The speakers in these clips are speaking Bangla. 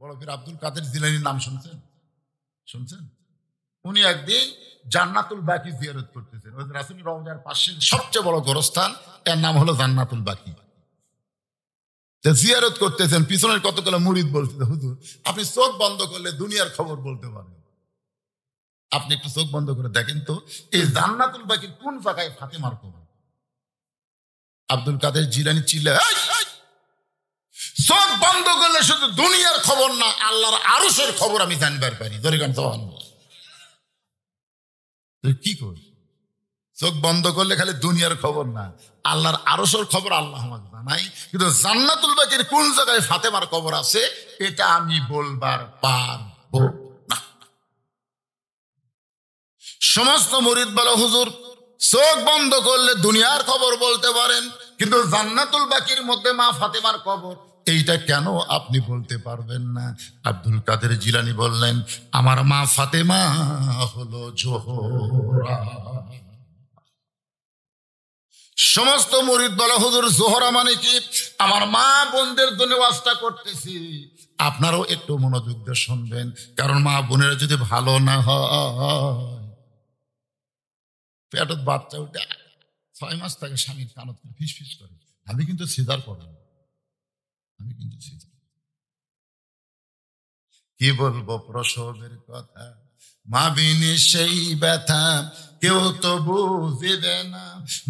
বড় পীর আব্দুল কাদের জিলানীর নাম শুনছেন? শুনছেন? উনি একদিন জান্নাতুল বাকি জিয়ারত করতেছেন। ওই রাসূল রওজার পাশে সবচেয়ে বড় গোরস্থান, এর নাম হলো জান্নাতুল বাকি। জিয়ারত করতেছেন, পিছনের কতগুলো মুরিদ বলছে, হুজুর আপনি চোখ বন্ধ করলে দুনিয়ার খবর বলতে পারেন। আপনি একটু চোখ বন্ধ করে দেখেন তো এই জান্নাতুল বাকির কোন জায়গায় ফাতেমার কবর। আব্দুল কাদের জিলানী চিল্লায়, চোখ বন্ধ করলে শুধু দুনিয়ার খবর না, আল্লাহর আরশের খবর আমি জানবার পারি। তুই কি করিস? চোখ বন্ধ করলে খালি দুনিয়ার খবর না, আল্লাহর আরশের খবর আল্লাহ আমাকে জানাই, কিন্তু জান্নাতুল বাকির কোন জায়গায় ফাতেমার কবর আছে এটা আমি বলবার পারবো না। সমস্ত মুরিদ বলে, হুজুর চোখ বন্ধ করলে দুনিয়ার খবর বলতে পারেন, কিন্তু জান্নাতুল বাকির মধ্যে মা ফাতেমার কবর, এইটা কেন আপনি বলতে পারবেন না? আব্দুল কাদের জিলানী বললেন, আমার মা ফাতেমা হলো জোহরা। সমস্ত মুরিদ বলে, হুজুর জোহরা মানে কি? আমার মা বোনদের জন্য ওয়াজটা করতেছি, আপনারাও একটু মনোযোগ দিয়ে শুনবেন, কারণ মা বোনেরা যদি ভালো না হয়, পেটত বাচ্চা উঠে 6 মাস থাকে, স্বামীর কানত ফিস ফিস করে, আমি কিন্তু সিজার করি, আমি কিন্তু সিজার। কি বলবো প্রসবের কথা, মা বিনি সেই ব্যথা কেউ তো বুঝিবে না,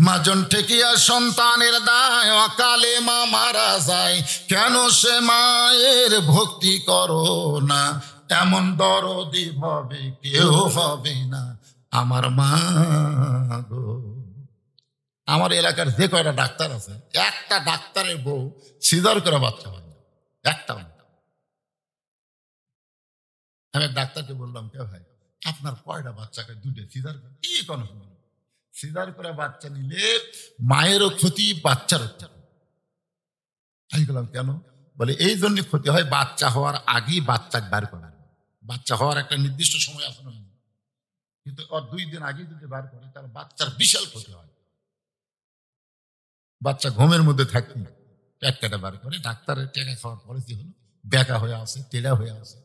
মাজন ঠেকিয়া সন্তানের দায়, অকালে মা মারা যায়, কেন সে মায়ের ভক্তি করো না, এমন দরদি হবে কেউ হবে না আমার মা গো। আমার এলাকার যে কয়টা ডাক্তার আছে, একটা ডাক্তারের বউ সিজার করে বাচ্চা হয় না, একটা। আমি এক ডাক্তারকে বললাম, কে ভাই আপনার কয়টা বাচ্চাকে? 2টে। সিজার করে? কি কোন সিজার করে বাচ্চা নিলে মায়েরও ক্ষতি, বাচ্চারও ক্ষতি। আমি বললাম কেন? বলে এই জন্য ক্ষতি হয়, বাচ্চা হওয়ার আগেই বাচ্চা বার করা, বাচ্চা হওয়ার একটা নির্দিষ্ট সময় আছে না, কিন্তু ওর 2 দিন আগে যদি বার করে তাহলে বাচ্চার বিশাল ক্ষতি হয়। বাচ্চা ঘুমের মধ্যে থাকতে পেট কাটা বার করে, ডাক্তারের টেকা খাওয়ার পরে কি হলো, বেকা হয়ে আসে, টেড়া হয়ে আসে।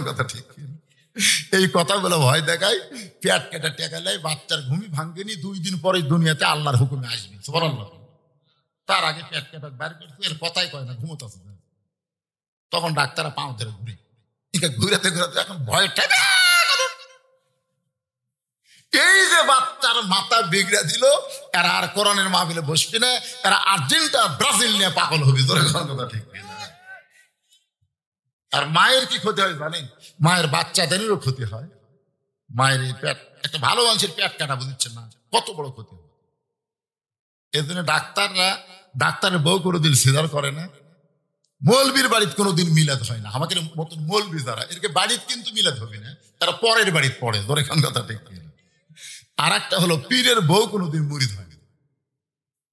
কথা ঠিক, এই কথাগুলো ভয় দেখায়, পেট কেটে টেকা লাই, বাচ্চার ঘুমি ভাঙ্গেনি, 2 দিন পরে দুনিয়াতে আল্লাহর হুকুমে আসবে, সুবহানাল্লাহ। তার আগে পেট কেটে বার করছে, এর কথাই কয় না, ঘুমোতেছে। তখন ডাক্তাররা পাও ধরে ঘুরে, ঘুরাতে ঘুরাতে এখন ভয় ঠেকা। এই যে বাচ্চার মাথা বিগড়ে দিল, এরা আর কোরআনের মাহফিলে বসবে না, এরা আর্জেন্টিনা ব্রাজিল নিয়ে পাগল হবে। কথা ঠিক। আর মায়ের কি ক্ষতি হয় জানেন? মায়ের বাচ্চাদেরও ক্ষতি হয়। মায়ের এই পেট, একটা ভালো মানুষের পেট কাটা, বুঝছেন না কত বড় ক্ষতি হয়। এই জন্য ডাক্তাররা, ডাক্তারের বউ কোনোদিন সিজার করে না, মৌলবীর বাড়িতে কোনোদিন মিলাদ হয় না। আমাদের মতন মৌলবী যারা, এরকে বাড়িতে কিন্তু মিলাদ হবে না, তারা পরের বাড়িতে পড়ে। ধরে খান কথা ঠিক। আর একটা হলো পীরের বউ কোনোদিন মুরিদ হয় না।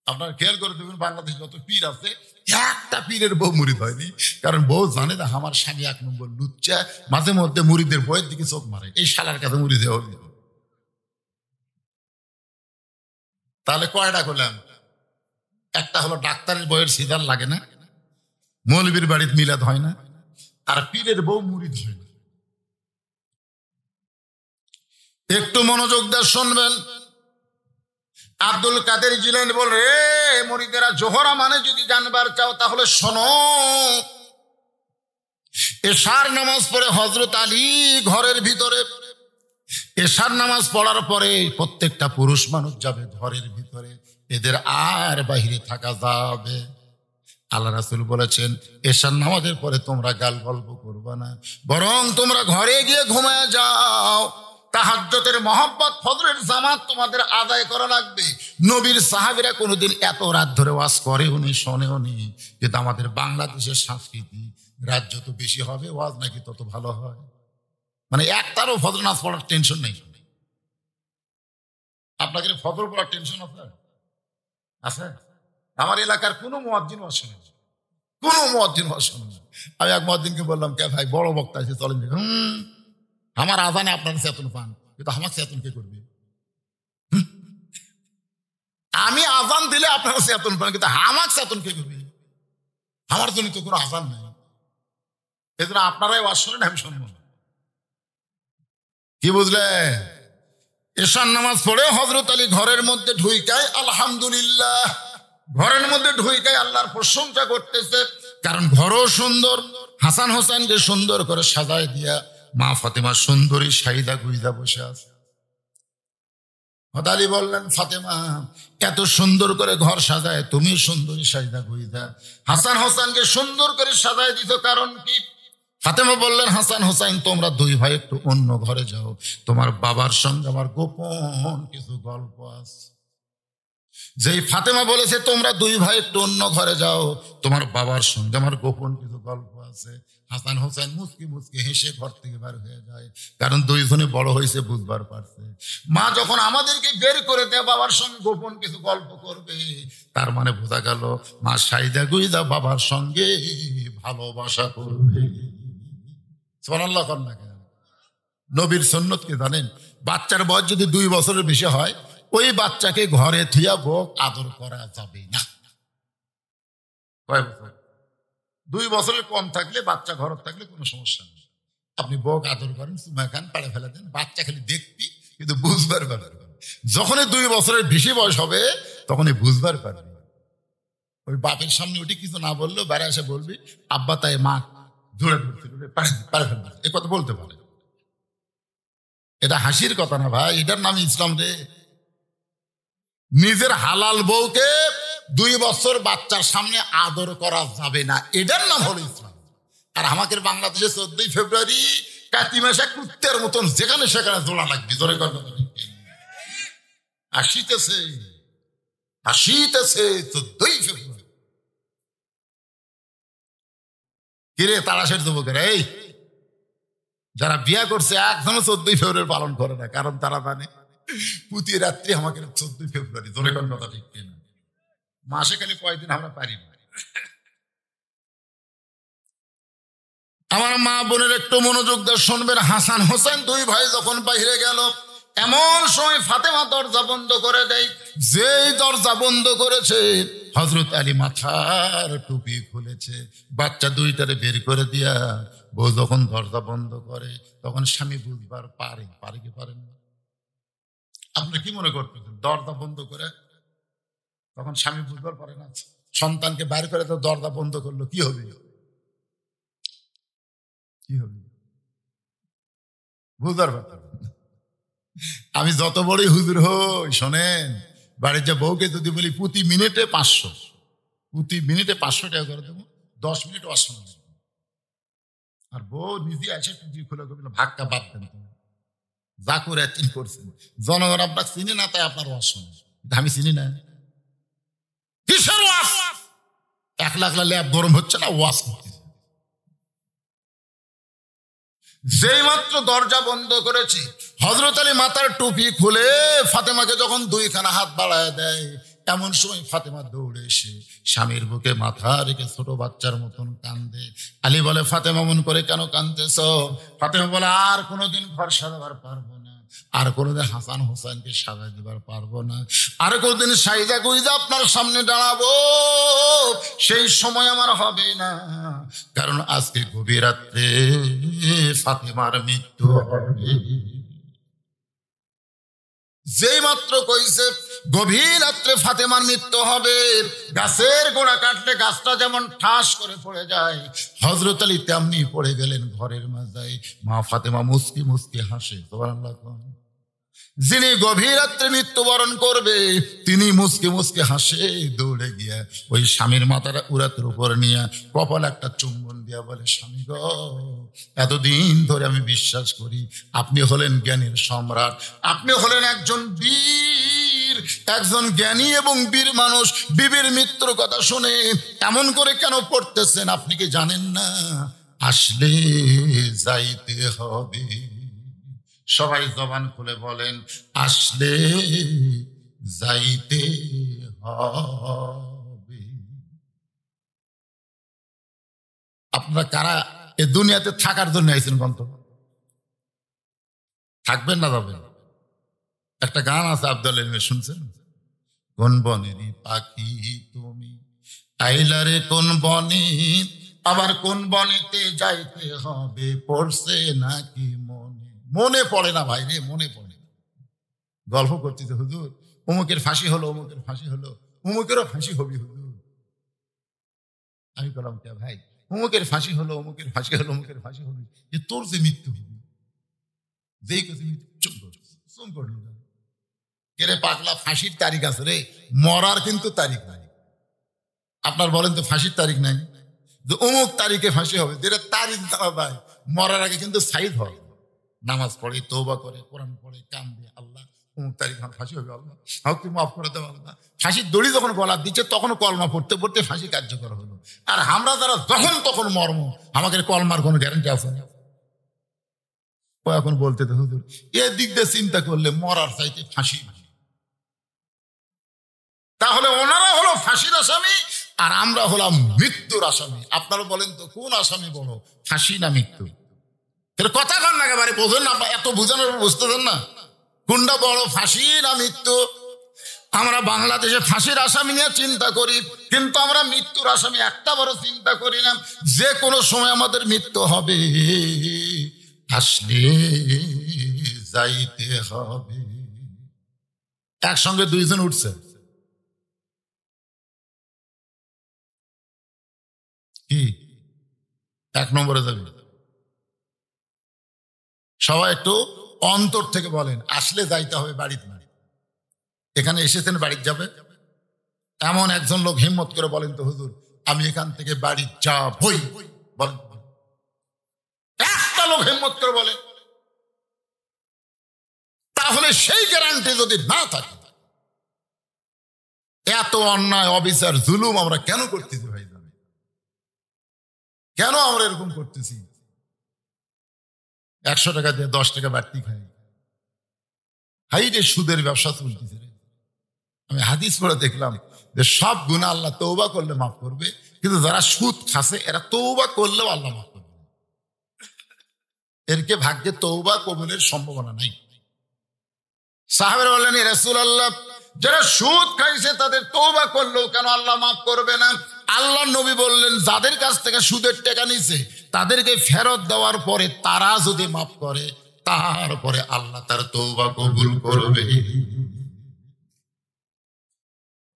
আপনার খেয়াল করে দেখবেন, বাংলাদেশে যত পীর আছে, একটা পীরের বউ মুরিদ হয়নি, কারণ বউ জানে না আমার স্বামী 1 নম্বর লুচ্চা, মাঝে মধ্যে মুরিদের বইয়ের দিকে চোখ মারে, এই শালার কাছে মুরিদ হবে। তাহলে কয়টা করলাম? একটা হলো ডাক্তারের বইয়ের সিজার লাগে না, মৌলবীর বাড়িতে মিলাদ হয় না, আর পীরের বউ মুরিদ হয় না। একটু মনোযোগ দিয়ে শুনবেন। আব্দুল কাদের জিলানী বল, রে মুরিদেরা, জোহরা মানে যদি জানবার চাও তাহলে শোনো, এশার নামাজ পড়ে হযরত আলী ঘরের ভিতরে, এশার নামাজ পড়ার পরে প্রত্যেকটা পুরুষ মানুষ যাবে ঘরের ভিতরে, এদের আর বাহিরে থাকা যাবে। আল্লাহ রাসূল বলেছেন, এশার নামাজের পরে তোমরা গাল গল্প করবা না, বরং তোমরা ঘরে গিয়ে ঘুমায় যাও। তাহাজ্জুদের মহব্বত, ফজরের জামাত তোমাদের আদায় করা লাগবে। নবীর সাহাবীরা কোনোদিন এত রাত ধরে ওয়াজ করেওনি, শোনেওনি। কিন্তু আমাদের বাংলাদেশের সংস্কৃতি, রাত যত বেশি হবে ওয়াজ নাকি তত ভালো হয়। মানে একটারও ফজর নামাজ পড়ার টেনশন নেই। আপনাদের ফজর পড়ার টেনশন আছে? আছে? আমার এলাকার কোনো মুয়াজ্জিন ওয়াজ শোনে না, কোনো মুয়াজ্জিন ওয়াজ শোনে না। আমি এক মুয়াজ্জিনকে বললাম, কে ভাই বড় বক্তা আছে, চলেন। আমার আজানে আপনারা চেতন পান, কিন্তু আমার চেতন কে করবে? আমি আজান দিলে আপনারা চেতন পান, কিন্তু আমার চেতন কে করবে? আমার জন্য তো কোনো আজান নাই। এজন্য আপনারাই ওয়াজ শোনেন, আমি শুনবো না। কি বুঝলেন? এশার নামাজ পড়ে হযরত আলী ঘরের মধ্যে ঢুইকায় আলহামদুলিল্লাহ, ঘরের মধ্যে ঢুইকায় আল্লাহর প্রশংসা করতেছে, কারণ ঘরও সুন্দর। হাসান হোসেনকে সুন্দর করে সাজায় দিয়া মা ফাতেমা সুন্দরী সাইদা গুইদা বসে আছে। আলী বললেন, ফাতেমা এত সুন্দর করে ঘর সাজায়, তুমি সুন্দরী সাইদা গুইদা হাসান হোসেনকে সুন্দর করে সাজায় দিত, কারণ কি? ফাতেমা বললেন, হাসান হোসেন তোমরা দুই ভাই একটু অন্য ঘরে যাও, তোমার বাবার সঙ্গে আমার গোপন কিছু গল্প আছে। যেই ফাতেমা বলেছে তোমরা দুই ভাই একটু অন্য ঘরে যাও, তোমার বাবার সঙ্গে আমার গোপন কিছু গল্প আছে, হাসান হোসেন মুচকি মুচকি হেসে ঘর থেকে বার হয়ে যায়, কারণ দুইজনে বড় হয়েছে, বুঝবার পারছে মা যখন আমাদেরকে বের করে দেয় বাবার সঙ্গে গোপন কিছু গল্প করবে, তার মানে বোঝা গেল মা সাইদা গুইদা বাবার সঙ্গে ভালোবাসা করবে। সুবহানাল্লাহ। নবীর সুন্নত কি জানেন? বাচ্চার বয়স যদি 2 বছরের বেশি হয়, ওই বাচ্চাকে ঘরে থিয়া বউ আদর করা যাবে না। কয় বছর? 2 বছরের কম থাকলে, বাচ্চা ঘর থাকলে কোনো সমস্যা নেই, আপনি বউ আদর করেন, চুমা খান, পাড়ে ফেলে দেন, বাচ্চা খালি দেখবি কিন্তু বুঝবার পারবে। যখনই 2 বছরের বেশি বয়স হবে তখনই বুঝবার পারবে। ওই বাপের সামনে উঠে কিছু না বললেও বেড়ে এসে বলবি আব্বা তাই মা ধরে ধরছিল, পাড়ে ফেলবে, এ কথা বলতে পারে। এটা হাসির কথা না ভাই, এটার নাম ইসলাম রে। নিজের হালাল বউকে 2 বছর বাচ্চার সামনে আদর করা যাবে না, এটার নাম হলো ইসলাম। আর আমাদের বাংলাদেশে 14 ফেব্রুয়ারি কাতি মাসে কুত্তের মতন যেখানে সেখানে দোলা লাগবে, জোরে কথা আসিতেছে 14 ফেব্রুয়ারি। কিরে তারাশের যুবকেরা, এই যারা বিয়া করছে একদমই 14 ফেব্রুয়ারি পালন করে না, কারণ তারা জানে প্রতি রাত্রি আমাকে 14 ফেব্রুয়ারি, জোরে কথা ঠিক কিনা? মাসে খালি কয়দিন আমরা পারি না। আমার মা বোনের একটু মনোযোগ দিয়ে শুনবেন। হাসান হোসেন 2 ভাই যখন বাইরে গেল, এমন সময় ফাতেমা দরজা বন্ধ করে দেয়। যেই দরজা বন্ধ করেছে, হযরত আলী মাথার টুপি খুলেছে, বাচ্চা 2টারে বের করে দিয়া বউ যখন দরজা বন্ধ করে, তখন স্বামী বুঝবার পারে কি পারেন না? আপনি কি মনে করতেছেন? দরজা বন্ধ করে তখন স্বামী বুঝবার পারে না? সন্তানকে বাইর করে তো দরজা বন্ধ করলো, কি হবে? বুঝবার পারতেন? আমি যত বড়ই হুজুর হই, শোনেন, বাড়ির যে বউকে যদি বলি প্রতি মিনিটে 500 টাকা করে দেবো, 10 মিনিট অশোনা, আর বউ নিজে এসে টুপি খুলে ভাগটা বাদ দেন, যা করে করছেন, জনগণ আপনার চিনি না, তাই আপনার অশোনা। আমি চিনি না, কিসের ওয়াজ? 1 লাখ ল্যাব গরম হচ্ছে না, ওয়াজ করতেছে। যেই মাত্র দরজা বন্ধ করেছি, হযরত আলী মাথার টুপি খুলে ফাতেমাকে যখন 2খানা হাত বাড়ায় দেয়, এমন সময় ফাতেমা দৌড়ে এসে স্বামীর বুকে মাথা রেখে ছোট বাচ্চার মতন কান্দে। আলী বলে, ফাতেমা মন করে কেন কাঁদতেছ? ফাতেমা বলে, আর কোনোদিন ঘর সাজাবার পারবো না, আর কোনোদিন হাসান হোসেনকে সাজাই দিবার পারবো না, আর কোনোদিন সাইদা গুইদা আপনার সামনে দাঁড়াবো, সেই সময় আমার হবে না, কারণ আজকে গভীর রাত্রে ফাতেমার মৃত্যু হবে। যেই মাত্র কইছে গভীর রাত্রে ফাতেমার মৃত্যু হবে, গাছের গোড়া কাটলে গাছটা যেমন ঠাস করে পড়ে যায়, হযরত আলী তেমনি পড়ে গেলেন ঘরের মাঝায়। মা ফাতেমা মুস্কি মুস্কি হাসে। সুবহানাল্লাহ। যিনি গভীর রাত্রে মৃত্যুবরণ করবে, তিনি মুস্কি মুস্কি হাসে, দৌড়ে গিয়া ওই স্বামীর মাথাটা উরাতের উপর নিয়ে কপাল একটা চুম্বন দিয়া বলে, স্বামী গো, এতদিন ধরে আমি বিশ্বাস করি আপনি হলেন জ্ঞানীর সম্রাট, আপনি হলেন একজন বীর, একজন জ্ঞানী এবং বীর মানুষ। বিবির মৃত্যুর কথা শুনে এমন করে কেন পড়তেছেন? আপনি কি জানেন না আসলে যাইতে হবে? সবাই জবান খুলে বলেন, আসলে যাইতে হবে। আপনারা কারা এ দুনিয়াতে থাকার জন্য আইছেন? বন্ধ থাকবেন না যাবেন? একটা গান আছে আব্দুল আলিমের, শুনছেন? কোন বনেরই পাখি তুমি, আইলারে কোন বনে, আবার কোন বনেতে যাইতে হবে পড়ছে নাকি মনে? মনে পড়ে না ভাই রে, মনে পড়ে না। গল্প করতেছে, হুজুর অমুকের ফাঁসি হলো, অমুকের ফাঁসি হলো, অমুকেরও ফাঁসি হবে হুজুর। আমি বললাম কে ভাই, অমুকের ফাঁসি হলো, অমুকের ফাঁসি হলো, অমুকের ফাঁসি হলো, যে তোর যে মৃত্যু হবে যেই কথা চুপ করলো। কেরে পাগলা, ফাঁসির তারিখ আছে রে, মরার কিন্তু তারিখ নাই। আপনার বলেন তো ফাঁসির তারিখ নাই, যে অমুক তারিখে ফাঁসি হবে, যেটা তারিখ জানা যায়। মরার আগে কিন্তু সাইদ হয়, নামাজ পড়ে, তওবা করে, কোরআন পড়ে, কান্দে, আল্লাহ অমুক তারিখ আমার ফাঁসি হবে, আল্লাহ আমাকে তুমি মাফ করে দেবো আল্লাহ। ফাঁসির দড়ি যখন গলা দিচ্ছে তখন কলমা পড়তে পড়তে ফাঁসি কার্যকর হলো। আর আমরা যারা যখন তখন মর্ম, আমাকে কলমার কোনো গ্যারান্টি আছে না। ও এখন বলতে তো হুজুর এদিক দিয়ে চিন্তা করলে মরার চাইতে ফাঁসি। তাহলে ওনারা হলো ফাঁসির আসামি আর আমরা হলাম মৃত্যুর আসামি। আপনারা বলেন তো কোন আসামি বড়, ফাঁসি না মৃত্যু? কথা কন না, একেবারে বোঝেন না, এত বোঝানোর বুঝতেছেন না কোনটা বড়, ফাঁসি না মৃত্যু? আমরা বাংলাদেশে ফাঁসির আসামি নিয়ে চিন্তা করি, কিন্তু আমরা মৃত্যুর আসামি একটা বড় চিন্তা করি না। যে কোনো সময় আমাদের মৃত্যু হবে, আসলে যাইতে হবে। একসঙ্গে দুইজন উঠছে, কি এক নম্বরে যাবে? সবাই একটু অন্তর থেকে বলেন, আসলে যাইতে হবে বাড়িতে না। এখানে এসেছেন বাড়িতে যাবে, এমন একজন লোক হিম্মত করে বলেন তো হুজুর আমি এখান থেকে বাড়ি যাবই, বলেন একটা লোক হিম্মত করে বলেন। তাহলে সেই গ্যারান্টি যদি না থাকে, এত অন্যায় অবিচার জুলুম আমরা কেন করতেছি ভাই? কেন আমরা এরকম করতেছি? 100 টাকা দিয়ে 10 টাকা বাড়তি খাই, হাই রে সুদের ব্যবসা চলতেছে। আমি হাদিস পড়ে দেখলাম যে সব গুনাহ আল্লাহ তওবা করলে মাফ করবে, কিন্তু যারা সুদ খাচ্ছে এরা তওবা করলেও আল্লাহ মাফ করবে। এরকে ভাগ্যে তওবা কবুলের সম্ভাবনা নাই। সাহাবারা বললেন ইয়া রাসূলুল্লাহ, যারা সুদ খাইছে তাদের তওবা করলেও কেন আল্লাহ মাফ করবে না? আল্লাহ নবী বললেন যাদের কাছ থেকে সুদের টাকা নিছে তাদেরকে ফেরত দেওয়ার পরে তারা যদি মাফ করে তারপরে আল্লাহ তার তওবা কবুল করবে।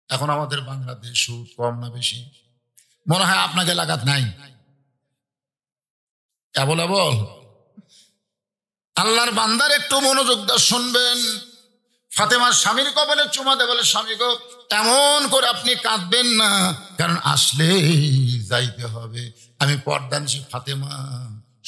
এখন আমাদের বাংলাদেশ সুদ কম না বেশি? মনে হয় আপনাকে লাগাত নাই, কেবল আল্লাহর বান্দার একটু মনোযোগ দিয়ে শুনবেন। ফাতেমার স্বামীর কবলে চুমা দে বলে, স্বামী গো এমন করে আপনি কাঁদবেন না, কারণ আসলে যাইতে হবে। আমি পর্দানিশী ফাতেমা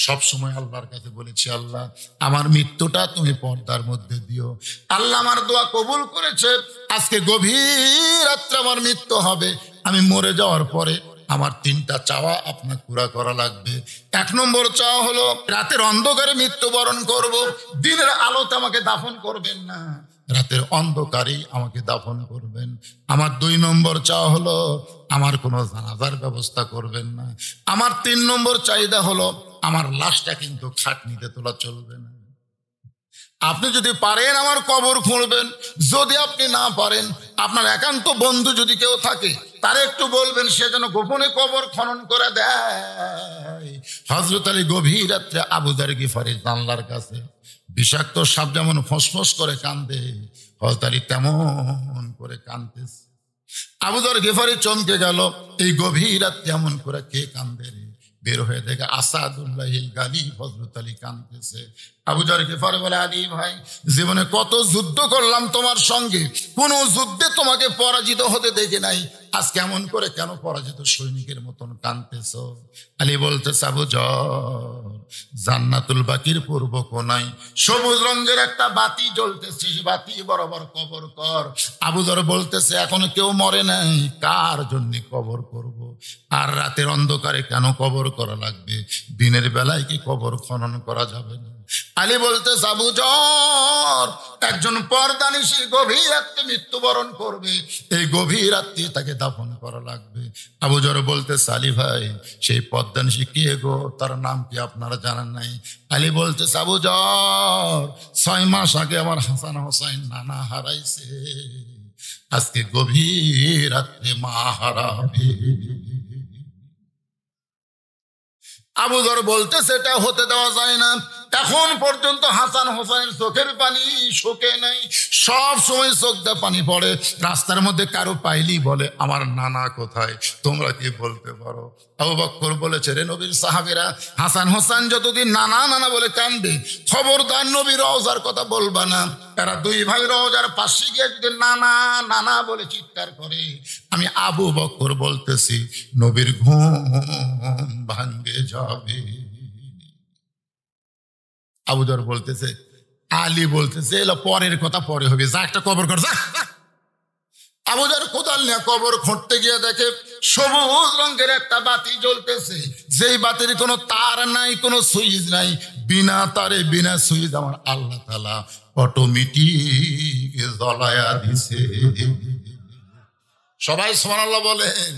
সবসময় আল্লাহর কাছে বলেছি, আল্লাহ আমার মৃত্যুটা তুমি পর্দার মধ্যে দিও। আল্লাহ আমার দোয়া কবুল করেছে। আজকে গভীর রাত্রে আমার মৃত্যু হবে। আমি মরে যাওয়ার পরে আমার 3টা চাওয়া আপনার পুরা করা লাগবে। 1 নম্বর চাওয়া হলো রাতের অন্ধকারে মৃত্যুবরণ করব, দিনের আলোতে আমাকে দাফন করবেন না, রাতের অন্ধকারেই আমাকে দাফন করবেন। আমার 2 নম্বর চাওয়া হলো আমার কোনো জানাজার ব্যবস্থা করবেন না। আমার 3 নম্বর চাহিদা হলো আমার লাশটা কিন্তু খাটনিতে তোলা চলবে না। আপনি যদি পারেন আমার কবর খুঁড়বেন, যদি আপনি না পারেন আপনার একান্ত বন্ধু যদি কেউ থাকে তার একটু বলবেন সে যেন গোপনে কবর খনন করে দেয়। হযরত আলী গভীর রাত্রে আবু যার গিফারী জানলার কাছে বিষাক্ত সাপ যেমন ফসফস করে কান্দে, হযরত আলী তেমন করে কাঁদতেছে। আবু যার গিফারী চমকে গেল, এই গভীর রাত্রে এমন করে কে কান্দে রে? বের হয়ে দেখে আসাদুল্লাহিল গালিব হযরত আলী কাঁদতেছে। আবু যার গিফারী বলে, আলী ভাই জীবনে কত যুদ্ধ করলাম তোমার সঙ্গে, কোন যুদ্ধে তোমাকে পরাজিত হতে দেখি নাই, আজ কেমন করে কেন পরাজিত সৈনিকের মতন কাঁদতেছ? আলী বলতেছে, আবু যর জান্নাতুল বাকির পূর্ব কোনায় সবুজ রঙের একটা বাতি জ্বলতেছে, বাতি বরাবর কবর কর। আবু যর বলতেছে, এখনো কেউ মরে নাই, কার জন্য কবর করব? আর রাতের অন্ধকারে কেন কবর করা লাগবে? দিনের বেলায় কি কবর খনন করা যাবে না? আলী বলতেছে, আবু যর একজন পর্দানিশী গভীর রাত্রে মৃত্যুবরণ করবে, এই গভীর রাত্রে তাকে দাফন করা লাগবে। আবু যর বলতেছে, আলী ভাই সেই পর্দানিশী কে গো, তার নাম কি আপনারা জানেন নাই? আলী বলতেছে, আবু যর 6 মাস আগে আমার হাসান হোসাইন নানা হারাইছে, আজকে গভীর রাত্রে মা হারাবে। আবু যর বলতে সেটা হতে দেওয়া যায় না। এখন পর্যন্ত হাসান হোসেনের চোখের পানি শুকে নাই, সব সময় চোখ দিয়ে পানি পড়ে। রাস্তার মধ্যে কারো পাইলি বলে আমার নানা কোথায়, তোমরা কি বলতে পারো? আবু বকর বলেছে, রে নবীর সাহাবীরা, হাসান হোসেন যতদিন নানা নানা বলে কাঁদবে, খবরদার নবীর রওজার কথা বলবা না। এরা দুই ভাই রওজার পাশে গিয়ে যদি নানা নানা বলে চিৎকার করে, আমি আবু বকর বলতেছি নবীর ঘুম ভাঙ্গে যাবে। আবু যর বলতেছে, আলী বলতেছে এলো পরের কথা পরে হবে, যা একটা কবর কর যা। আবু যর কোদাল নিয়ে কবর খুঁড়তে গিয়ে দেখে সবুজ রঙের একটা বাতি জ্বলতেছে, যেই বাতির কোনো তার নাই, কোনো সুইচ নাই। বিনা তারে বিনা সুইচ আমার আল্লাহ তাআলা অটোমেটিক জ্বলায়া দিছে। সবাই সুবহানাল্লাহ বলেন।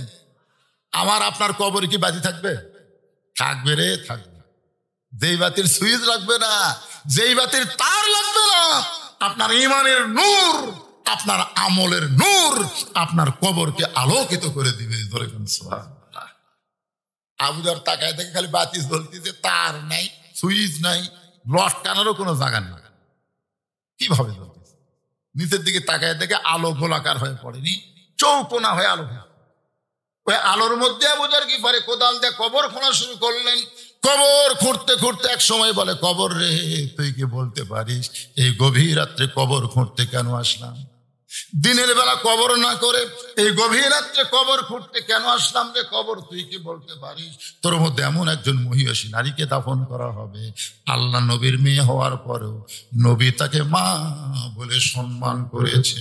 আমার আপনার কবর কি বাতি থাকবে? থাকবে রে, থাকবে। যেই বাতির সুইচ লাগবে না, যেই বাতির তার লাগবে না, আপনার ঈমানের নূর, আপনার আমলের নূর আপনার কবরকে আলোকিত করে দিবে। ধরে কোন সুবহানাল্লাহ। আবু যর তাকায় দেখে খালি বাতি জ্বলতেছে, তার নাই, সুইচ নাই, লটকানোরও কোনো জায়গা নেই। কিভাবে জ্বলতেছে? নিচের দিকে তাকায় দেখে আলো গোলাকার হয়ে পড়েনি, চৌকোনা হয়ে আলো। ওই আলোর মধ্যে আবু যর কি করে, কোদাল দিয়ে কবর খোঁড়া শুরু করলেন। কবর খুঁড়তে খুঁড়তে এক সময় বলে, কবর রে, তুই কি বলতে পারিস এই গভীর রাত্রে কবর খুঁড়তে কেন আসলাম? দিনের বেলা কবর না করে এই গভীর রাত্রে কবর খুঁড়তে কেন আসলাম রে কবর, তুই কি বলতে পারিস? তোর মধ্যে এমন একজন মহিষী নারীকে দাফন করা হবে, আল্লাহ নবীর মেয়ে হওয়ার পরেও নবী তাকে মা বলে সম্মান করেছে।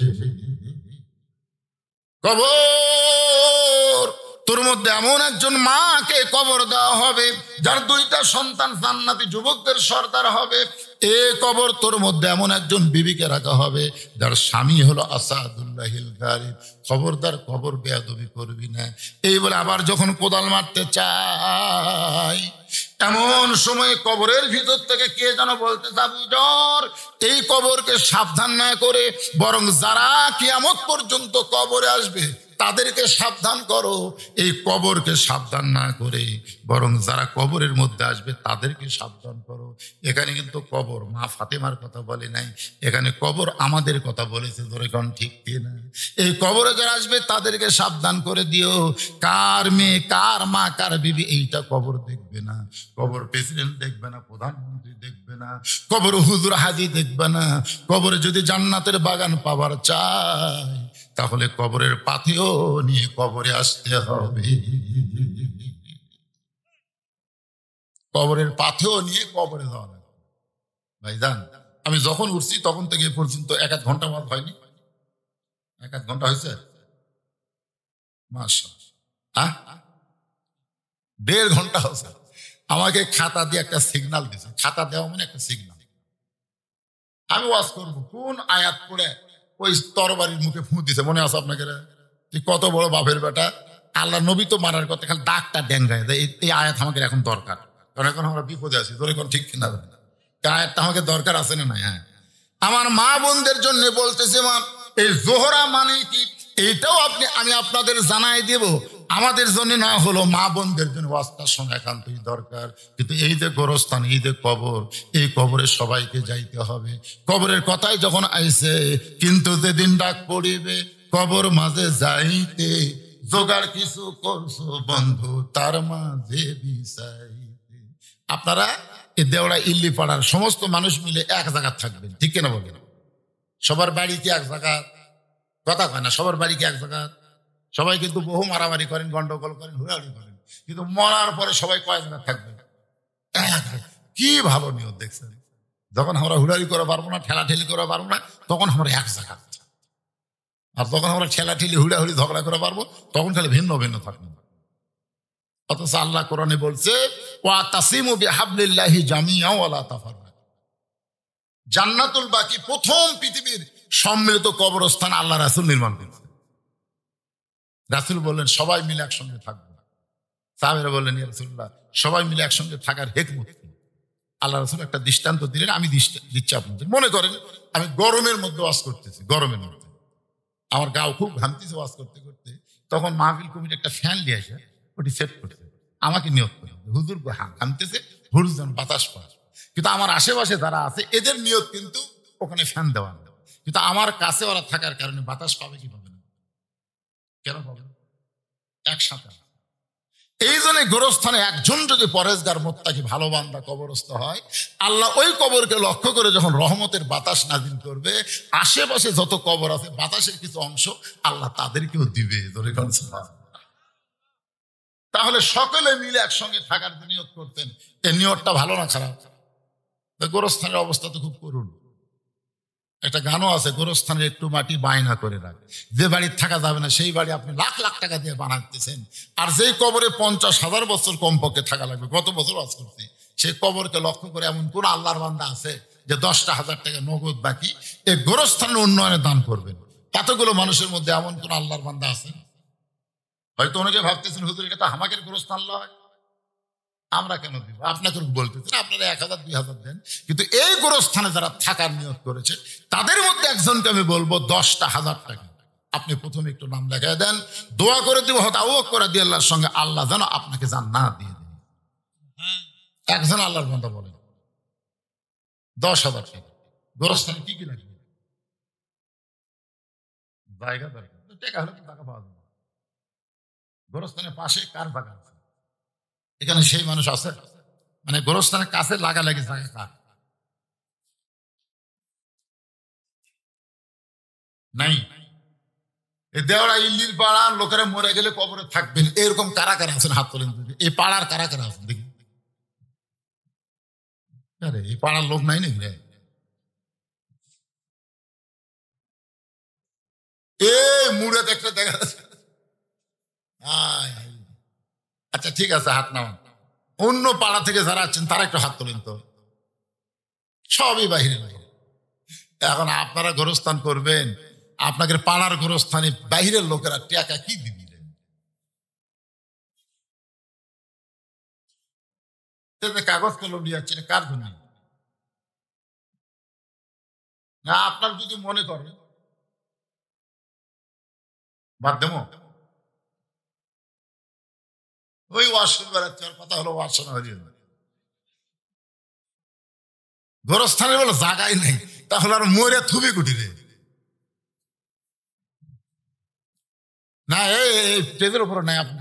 কবর, তোর মধ্যে এমন একজন মাকে কবর দেওয়া হবে যার দুইটা সন্তান জান্নাতি যুবকদের সর্দার হবে। এ কবর তোর মধ্যে এমন একজন বিবিকে রাখা হবে যার স্বামী হলো আসাদুল্লাহিল গালিব। খবরদার কবর বেয়াদবি করবি না। এই বলে আবার যখন কোদাল মারতে চাই, এমন সময় কবরের ভিতর থেকে কে যেন বলতে, আবু যর, এই কবরকে সাবধান না করে বরং যারা কিয়ামত পর্যন্ত কবরে আসবে তাদেরকে সাবধান করো। এই কবরকে সাবধান না করে বরং যারা কবরের মধ্যে আসবে তাদেরকে সাবধান করো। এখানে কিন্তু কবর মা ফাতেমার কথা বলে নাই, এখানে কবর আমাদের কথা বলেছে। ধরে কোন ঠিক না? এই কবরে যারা আসবে তাদেরকে সাবধান করে দিও। কার মেয়ে, কার মা, কার বিবি এইটা কবর দেখবে না। কবর প্রেসিডেন্ট দেখবে না, প্রধানমন্ত্রী দেখবে না, কবর হুজুর হাজি দেখবে না। কবরে যদি জান্নাতের বাগান পাবার চায় তাহলে কবরের পাথেও নিয়ে কবরে আসতে হবে। কবরের পাথেও নিয়ে কবরে যাওয়া লাগবে। ভাইজান, আমি যখন উঠছি তখন থেকে এ পর্যন্ত 1-1 ঘন্টা বাদ হয়নি। 1-1 ঘন্টা হয়েছে? মাশাআল্লাহ। 1.5 ঘন্টা হয়েছে। আমাকে খাতা দিয়ে একটা সিগন্যাল দিয়েছে। খাতা দেওয়া মানে একটা সিগন্যাল। আমি ওয়াজ করবো, কোন আয়াত পড়ে ওই তরবারির মুখে ফুঁ দিছে মনে আছে আপনাকে? তুই কত বড় বাপের বেটা, আল্লাহ নবী তো মারার কথা, খালি ডাকটা ড্যাঙ্গায় দেয়। এই আয়াত আমাকে এখন দরকার, কারণ এখন আমরা বিপদে আছি। তোর এখন ঠিক কিনা আয়াতটা আমাকে দরকার আছে না? হ্যাঁ, আমার মা বোনদের জন্য বলতেছে, মা এই জোহরা মানে কি এইটাও আমি আপনাদের জানাই দেব। আমাদের জন্য না হলো মা বোনদের জন্য ওয়াজটা শোনা একান্তই দরকার। কিন্তু এই যে গোরস্থান, এই যে কবর, এই কবরে সবাইকে যাইতে হবে। কবরের কথাই যখন আইছে, কিন্তু যেদিন ডাক পড়িবে কবর মাঝে যাইতে, জোগাড় কিছু করছো বন্ধু তার মাঝে বিছাইতে। আপনারা এই দেওড়া ইল্লি পাড়ার সমস্ত মানুষ মিলে এক জায়গা থাকবেন, ঠিক কিনা বলেন? সবার বাড়ি কি এক জায়গা? কথা কয় না, সবার বাড়ি কি এক জায়গা? সবাই কিন্তু বহু মারামারি করেন, গন্ডগোল করেন, হুড়াহুড়ি করেন, কিন্তু মরার পরে সবাই কয় জায়গা থাকবেন? কি ভালো নিয়ত দেখছেন। যখন আমরা হুড়াহুড়ি করে পারবো না, ঠেলাঠেলি করে পারবো না, তখন আমরা এক জায়গা। আর যখন আমরা ঠেলাঠেলি হুড়াহুড়ি ঝগড়া করে পারবো, তখন খালি ভিন্ন ভিন্ন থাকবো। অথচ আল্লাহ কোরআনে বলছে, ওয়াতাসিমু বিহাবলিল্লাহি জামিআ ওয়ালা তাফাররাকু। জান্নাতুল বাকি প্রথম পৃথিবীর সম্মিলিত কবরস্থান আল্লাহ রাসূল নির্মাণ করেছেন। রাসূল বললেন সবাই মিলে একসঙ্গে থাকবো। সাহাবীরা বললেন, ইয়া রাসূলুল্লাহ, সবাই মিলে একসঙ্গে থাকার হিকমত কি? আল্লাহ রাসূল একটা দৃষ্টান্ত দিলেন, আমি দিচ্ছি আপনাদের। মনে করেন আমি গরমের মধ্যে ওয়াজ করতেছি, গরমের মধ্যে আমার গাও খুব ঘামতেছে ওয়াজ করতে করতে, তখন মাহফিল কমিটি একটা ফ্যান নিয়ে আসে, ওটি সেট করছে, আমাকে নিয়োগ করে হুজুর ঘামতেছে, হুজুর যেন বাতাস পায়। কিন্তু আমার আশেপাশে যারা আছে এদের নিয়ত কিন্তু ওখানে ফ্যান দেওয়া, কিন্তু আমার কাছে ওরা থাকার কারণে বাতাস পাবে কি পাবে না? কেন পাবে? একসাথে। এই জন্য গোরস্থানে একজন যদি পরেজগার মোত্তাকি ভালো বান্দা কবরস্থ হয়, আল্লাহ ওই কবরকে লক্ষ্য করে যখন রহমতের বাতাস নাজিল করবে, আশেপাশে যত কবর আছে বাতাসের কিছু অংশ আল্লাহ তাদেরকেও দিবে। তাহলে সকলে মিলে একসঙ্গে থাকার যে নিয়ত করতেন, এই নিয়তটা ভালো না খারাপ? গোরস্থানের অবস্থা তো খুব করুণ। একটা গানও আছে, গোরস্থানের একটু মাটি বায়না করে রাখে। যে বাড়ি থাকা যাবে না সেই বাড়ি আপনি লাখ লাখ টাকা দিয়ে বানাতেছেন, আর যেই কবরে 50,000 বছর কমপক্ষে থাকা লাগবে। গত বছর ওয়াজ করতে, সেই কবরকে লক্ষ্য করে এমন কোন আল্লাহর বান্দা আছে যে 10,000 টাকা নগদ বাকি এই গোরস্থানের উন্নয়নে দান করবেন? এতগুলো মানুষের মধ্যে এমন কোন আল্লাহর বান্দা আছে? হয়তো অনেকে ভাবতেছেন হুজুর এটা তো আমাদের গোরস্থান লয়, আমরা কেন দিব? আপনাকে বলতেছেন আপনারা 1,000 2,000 দেন, কিন্তু এই গোরস্থানে যারা থাকার নিয়ত করেছে তাদের মধ্যে একজনকে আমি বলবো 10,000 টাকা আপনি প্রথমে একটু নাম লেখায় দেন, দোয়া করে দিব হয়তো করে দিয়ে আল্লাহর সঙ্গে, আল্লাহ যেন আপনাকে জান্নাত দিয়ে দেন। একজন আল্লাহর বান্দা বলেন 10,000 টাকা। গোরস্থানে কি কি লাগবে? জায়গা দরকার, টাকা হলে তো টাকা পাওয়া যাবে। গোরস্থানের পাশে কার জায়গা আছে? এখানে সেই মানুষ আছে? মানে গোরস্থানের কাছে লাগালাগি জায়গা কার নাই? এই দেওয়া ইল্লির পাড়ার লোকেরা মরে গেলে কবরে থাকবেন, এরকম কারা কারা আছেন? হাত তোলেন। এই পাড়ার কারা কারা আছেন দেখি। আরে এই পাড়ার লোক নাই নাকি রে? এই মুড়ে একটা দেখা যাচ্ছে। আচ্ছা ঠিক আছে, হাত নামান। অন্য পাড়া থেকে যারা আছেন তারা একটু হাত তোলেন তো। সবই বাহিরে বাহিরে। এখন আপনারা গোরস্থান করবেন, আপনাদের পাড়ার গোরস্থানে বাহিরের লোকেরা টাকা কি দিবেন? কাগজ কলম নিয়ে যাচ্ছেন কার জন্য? না আপনার যদি মনে করেন বাদ দেবো, ওই ওয়াশরুম বেড়াচ্ছে, আর কথা হলো ওয়াশরুম হারিয়ে যাবে। গোরস্থানে বলে জায়গাই নেই, তাহলে আর মরে থুবি কুটিরে না। এই স্টেজের উপরে নাই, আপনি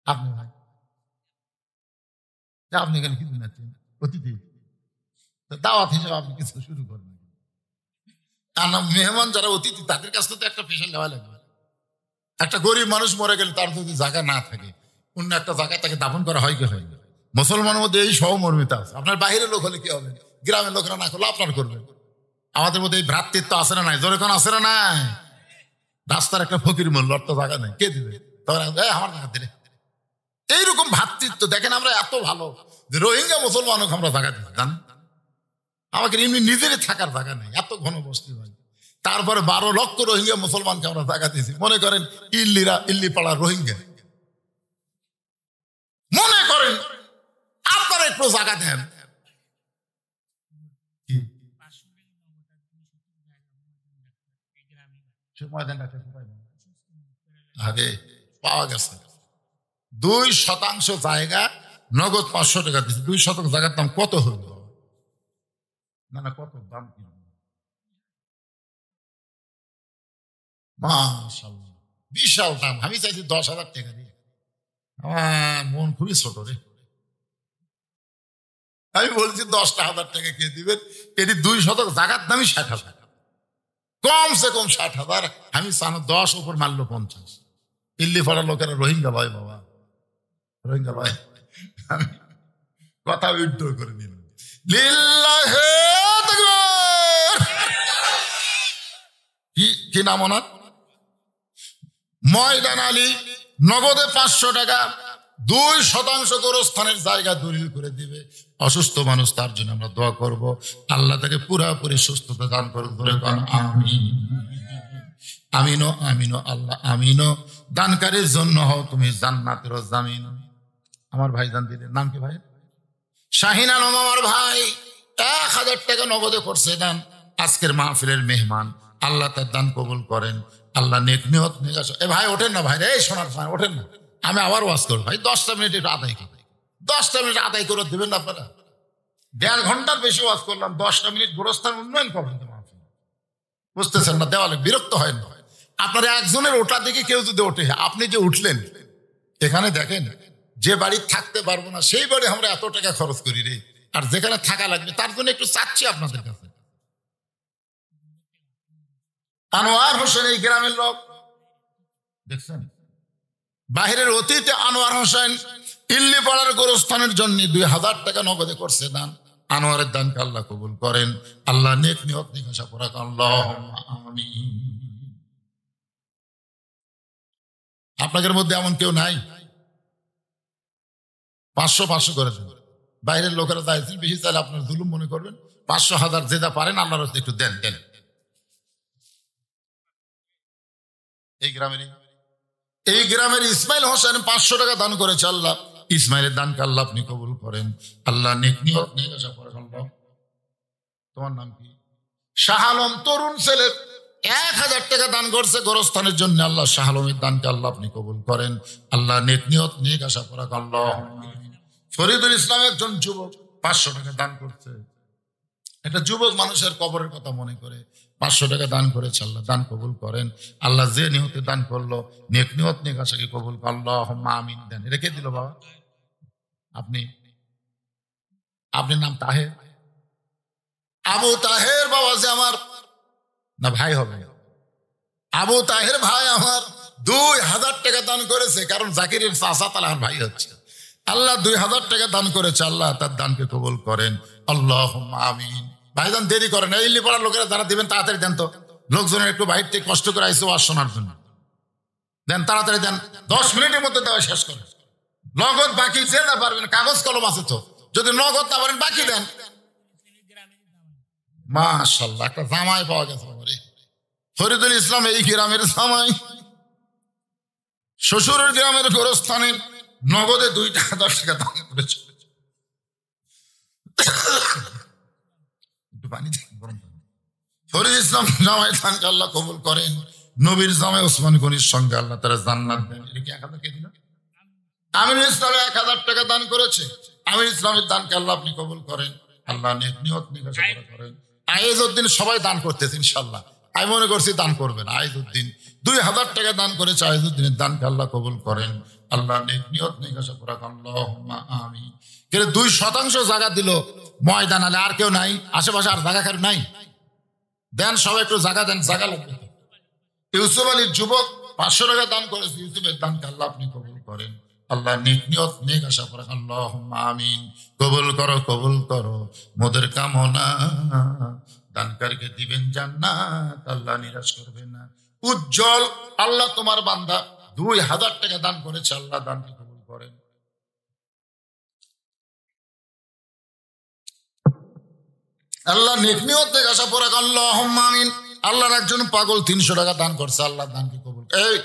আপনি ভাই আপনি এখানে কি দিন আছেন? অতিথি দাওয়াত হিসেবে আপনি কিছু শুরু করেন। মেহমান যারা অতিথি তাদের কাছ থেকে একটা স্পেশাল নেওয়া লাগবে। একটা গরিব মানুষ মরে গেলে তার যদি জায়গা না থাকে, অন্য একটা জায়গায় তাকে দাফন করা হয় কি হয় না? মুসলমানের মধ্যে এই সহমর্মিতা আছে। আপনার বাইরের লোক হলে কি হবে? গ্রামের লোকেরা না করলে আপনার করবে। আমাদের মধ্যে এই ভ্রাতৃত্ব আছে না নাই? জোরে কোন আছে না নাই? রাস্তার একটা ফকির মূল্য তো জায়গা নেই, কে দিবে? তখন আমার জায়গা দিলে এইরকম ভ্রাতৃত্ব দেখেন। আমরা এত ভালো যে রোহিঙ্গা মুসলমানকে আমরা জায়গা দিচ্ছি, জান আমাকে এমনি নিজেরই থাকার জায়গা নেই, এত ঘনবস্তি হয়। তারপরে 12 লক্ষ রোহিঙ্গা মুসলমানকে আমরা জায়গা দিয়েছি। মনে করেন ইল্লি পাড়া রোহিঙ্গা, মনে করেন আপনারা একটু জায়গা দেন, আগে পাওয়া গেছে 2% জায়গা নগদ 500 টাকা দিচ্ছে। 2% জায়গার দাম কত হইল? না না, কত দাম? কি মাশাআল্লাহ, বিশাল দাম। আমি চাইছি 10,000 টাকা দিয়ে। আমার মন খুবই ছোট রে। আমি বলছি 10,000 টাকা কে দিবেন? এটি 2% জায়গার দামই 60,000, কমসে কম 60,000। আমি চানো 10 উপর মারলো 50। দিল্লি পাড়ার লোকেরা রোহিঙ্গা ভাই, বাবা রোহিঙ্গা ভাই, আমি কথা উইথড্র করে নিলাম। কি নাম ওনার? ময়দান আলী। নগদে 500 টাকা, 2% গোরস্থানের জায়গা দলিল করে দিবে। অসুস্থ মানুষ, তার জন্য আমরা দোয়া করব, আল্লাহ তাকে পুরাপুরি সুস্থতা দান করুন। আমিন আমিনো আমিনো আল্লাহ আমিনো। দানকারীর জন্য হও তুমি জান্নাতের জামিন। আমার ভাই দান দিলেন, নাম কি ভাই? শাহিন আলম আমার ভাই 1000 টাকা নগদে করছে দান। আজকের মাহফিলের মেহমান, আল্লাহ তার দান কবুল করেন। আল্লাহ নেক নিয়ত নিয়ে আসো। এ ভাই ওঠেন না ভাই রে, এই সোনার ভাই ওঠেন না, আমি আবার ওয়াজ করবো, ভাই 10টা মিনিট একটু আদায় করি। 10টা মিনিট আদায় করে দেবেন না আপনারা? 1.5 ঘন্টার বেশি ওয়াজ করলাম, 10টা মিনিট গোরস্থান উন্নয়ন করবেন। বুঝতেছেন না? দেওয়ালে বিরক্ত হয় না? আপনার একজনের ওটা দেখে কেউ যদি ওঠে, আপনি যে উঠলেন, এখানে দেখেন যে বাড়ি থাকতে পারবো না সেই বাড়ি আমরা এত টাকা খরচ করি রে, আর যেখানে থাকা লাগবে তার জন্য একটু চাচ্ছি আপনাদের কাছে। আনোয়ার হোসেন এই গ্রামের লোক দেখছেন, বাহিরের অতীতে আনোয়ার হোসেন ইল্লিপাড়ার গোরস্থানের জন্য 2000 টাকা নগদে করছে দান। আনোয়ারের দানকে আল্লাহ কবুল করেন, আল্লাহ নেক নিয়ত নিকাশা করা আল্লাহুম্মা আমিন। আপনাদের মধ্যে এমন কেউ নাই? 500 করে দেন। বাইরের লোকেরা চাইছেন বেশি, চাইলে আপনার জুলুম মনে করবেন। 500, 1000 যেটা পারেন আল্লাহর রাস্তায় একটু দেন দেন। এই গ্রামের ইসমাইল হোসেন 500 টাকা দান করেছে আল্লাহ। ইসমাইলের দানকে আল্লাহ আপনি কবুল করেন, আল্লাহ নেক নিয়ত নিকাশা করেন আল্লাহ। তোমার নাম কি? শাহ আলম, তরুণ ছেলে 1000 টাকা দান করছে গোরস্থানের জন্য। আল্লাহ শাহ আলমের দানকে আল্লাহ আপনি কবুল করেন, আল্লাহ নেক নিয়ত নিকাশা করেন আল্লাহ। ফরিদুল ইসলাম একজন যুবক 500 টাকা দান করছে। একটা যুবক মানুষের কবরের কথা মনে করে 500 টাকা দান করেছে, আল্লাহ দান কবুল করেন, আল্লাহ যে নিয়তে দান করলো নেক নিয়ত নিকাশাকে কবুল করেন আল্লাহুম্মা আমিন। দেন। রেখে দিল বাবা। আপনি নাম তাহের? আবু তাহের বাবা যে আমার না ভাই হবে, আবু তাহের ভাই আমার 2000 টাকা দান করেছে, কারণ জাকিরের চাচা তার ভাই হচ্ছে। আল্লাহ 2000 টাকা দান করেছে, আল্লাহ তার দানকে কবুল করেন আল্লাহুম্মা আমিন। ভাইজান দেরি করেন, এই ইল্লিপাড়ার লোকেরা যারা দিবেন তাড়াতাড়ি দেন তো। লোকজনের একটু বাইর থেকে কষ্ট করে আইসে ওয়াজ শোনার জন্য, দেন তাড়াতাড়ি দেন। 10 মিনিটের মধ্যে দেওয়া শেষ করে। নগদ বাকি যে না পারবেন, কাগজ কলম আছে তো, যদি নগদ না পারেন বাকি দেন। মাশাআল্লাহ, একটা জামাই পাওয়া গেছে। ফরিদুল ইসলাম এই গ্রামের জামাই, শ্বশুরের গ্রামের গোরস্থানের নগদে 2 টাকা 10 টাকা দান করেছে। ফরিদ ইসলাম জামাই দানকে আল্লাহ কবুল করেন, নবীর জামাই ওসমান গনির সঙ্গে আল্লাহ তারা জান্নাত দেন। এটা কি 1000 কে দিল? আমিনুল ইসলাম 1000 টাকা দান করেছে। আমির ইসলামের দানকে আল্লাহ আপনি কবুল করেন, আল্লাহ নেক নিয়ত নিকাশা করেন। আইজউদ্দিন সবাই দান করতেছে ইনশাআল্লাহ, আমি মনে করছি দান করবেন। আইজউদ্দিন 2000 টাকা দান করেছে, আইজউদ্দিনের দানকে আল্লাহ কবুল করেন, আল্লাহ নেক নিয়ত নিকাশা করেন আল্লাহুম্মা আমিন। কিন্তু 2% জায়গা দিল ময়দান আলে, আর কেউ নাই আশেপাশে, আর জায়গা কারো নাই। দেন সবাই একটু জায়গা দেন, জায়গা লাগবে। ইউসুফ আলীর যুবক 500 টাকা দান করেছে, ইউসুফের দানকে আল্লাহ আপনি কবুল করেন, আল্লাহ নেক নিয়ত নিকাশা করেন আল্লাহুম্মা আমিন। কবুল করো মোদের কামনা, দানকারকে দিবেন জান্নাত, আল্লাহ নিরাশ করবেন না। উজ্জ্বল, আল্লাহ তোমার বান্দা 2000 টাকা দান করেছে, আল্লাহ দানকে কবুল করেন। আল্লাহ নেক নিয়ত নিকাশা করেন আল্লাহুম্মা আমিন। আল্লাহর একজন পাগল 300 টাকা দান করছে, আল্লাহ দানকে কবুল। এই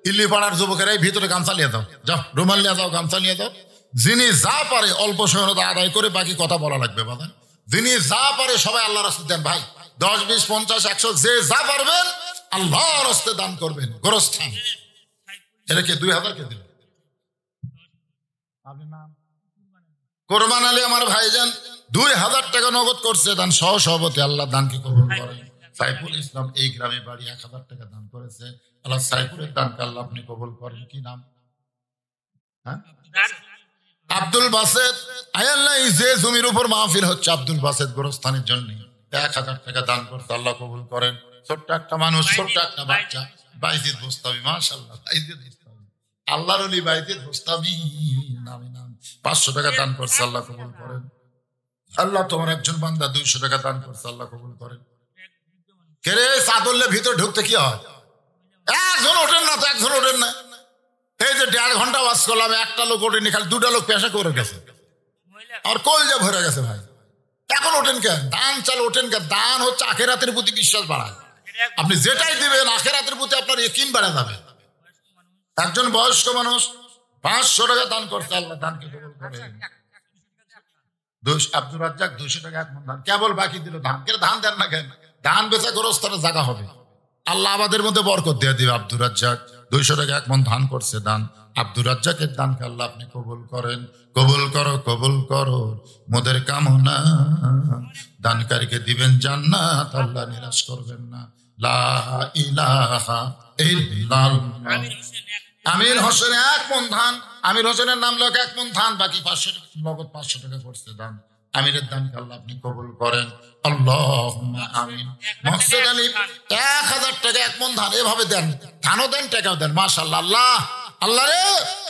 ইল্লিপাড়ার যুবকেরা এই ভিতরে গামছা নিয়ে যাও, যাও রুমাল নিয়ে যাও, গামছা নিয়ে যাও। যিনি যা পারে অল্প সহায়তা আদায় করে বাকি কথা বলা লাগবে বাবা। যিনি যা পারে সবাই আল্লাহর রাস্তায় দেন ভাই। 10, 20, 50, 100 যে যা পারবেন আল্লাহর রাস্তায় দান করবেন। গোরস্থান এটা কে 2000 কে দিল? কোরবান আলী আমার ভাইজান 2000 টাকা নগদ করছে দান, সহ সভাপতি, আল্লাহ দানকে কবুল করেন। সাইফুল ইসলাম এই গ্রামে বাড়ি 1000 টাকা দান করেছে, আল্লাহ সাইফুলের দানকে আল্লাহ আপনি কবুল করেন। কি নাম? হ্যাঁ, আব্দুল বাসেদ। আল্লাহ যে জমির উপর মাহফিল হচ্ছে আব্দুল বাসেদ গোরস্থানের জন্য 1000 টাকা দান করতে, আল্লাহ কবুল করেন। ছোট্ট একটা মানুষ, ছোট্ট একটা বাচ্চা, বাইজিদ বোস্তামি, মাশাআল্লাহ বাইজিদ বোস্তামি, আল্লাহর ওলি বাইজিদ বোস্তামি নামে নাম 500 টাকা দান করছে, আল্লাহ কবুল করেন। আল্লাহ তোমার একজন বান্দা 200 টাকা দান করছে, আল্লাহ কবুল করেন। কেরে চাদরলে ভিতরে ঢুকতে কি হয়? একজন ওঠেন না তো, একজন ওঠেন না। এই যে 1.5 ঘন্টা ওয়াজ করলাম, একটা লোক ওঠেনি, খালি 2টা লোক পেশা করে গেছে, আর কলজা ভরে গেছে ভাই। এখন ওঠেন কেন? দান চাল ওঠেন কেন? দান হচ্ছে আখিরাতের প্রতি বিশ্বাস বাড়ায়। আপনি যেটাই দিবেন আখিরাতের প্রতি আপনার ইয়াকিন বেড়ে যাবে। একজন বয়স্ক মানুষ 500 টাকা দান করতে, আল্লাহ দানকে কবুল করেন। আব্দুর রাজ্জাক 200 টাকা এক মন ধান কেবল বাকি দিল। ধান ধান দেন না কেন? ধান বেচা গোরস্থানে জায়গা হবে, আল্লাহ আমাদের মধ্যে বরকত দিয়ে দিবে। আব্দুর রাজ্জাক 200 টাকা 1 মণ ধান করছে দান। আব্দুর রাজ্জাকের দানকে আল্লাহ আপনি কবুল করেন। কবুল করো মোদের কামনা। দানকারীকে দিবেন জান্নাত, আল্লাহ নিরাশ করবেন না। লা ইলাহা ইল্লাল্লাহ। আমির হোসেন 1 মণ ধান। আমির হোসেনের নাম লোক 1 মণ ধান, বাকি 500 টাকা নগদ 500 টাকা করছে দান। আমিরের দানকে আল্লাহ আপনি কবুল করেন। আল্লাহুম্মা আমিন। মকসুদ আলী 1000 টাকা 1 মণ ধান। এভাবে দেন, ধানও দেন টাকাও দেন। মাশাআল্লাহ। আল্লাহ আল্লাহ রে,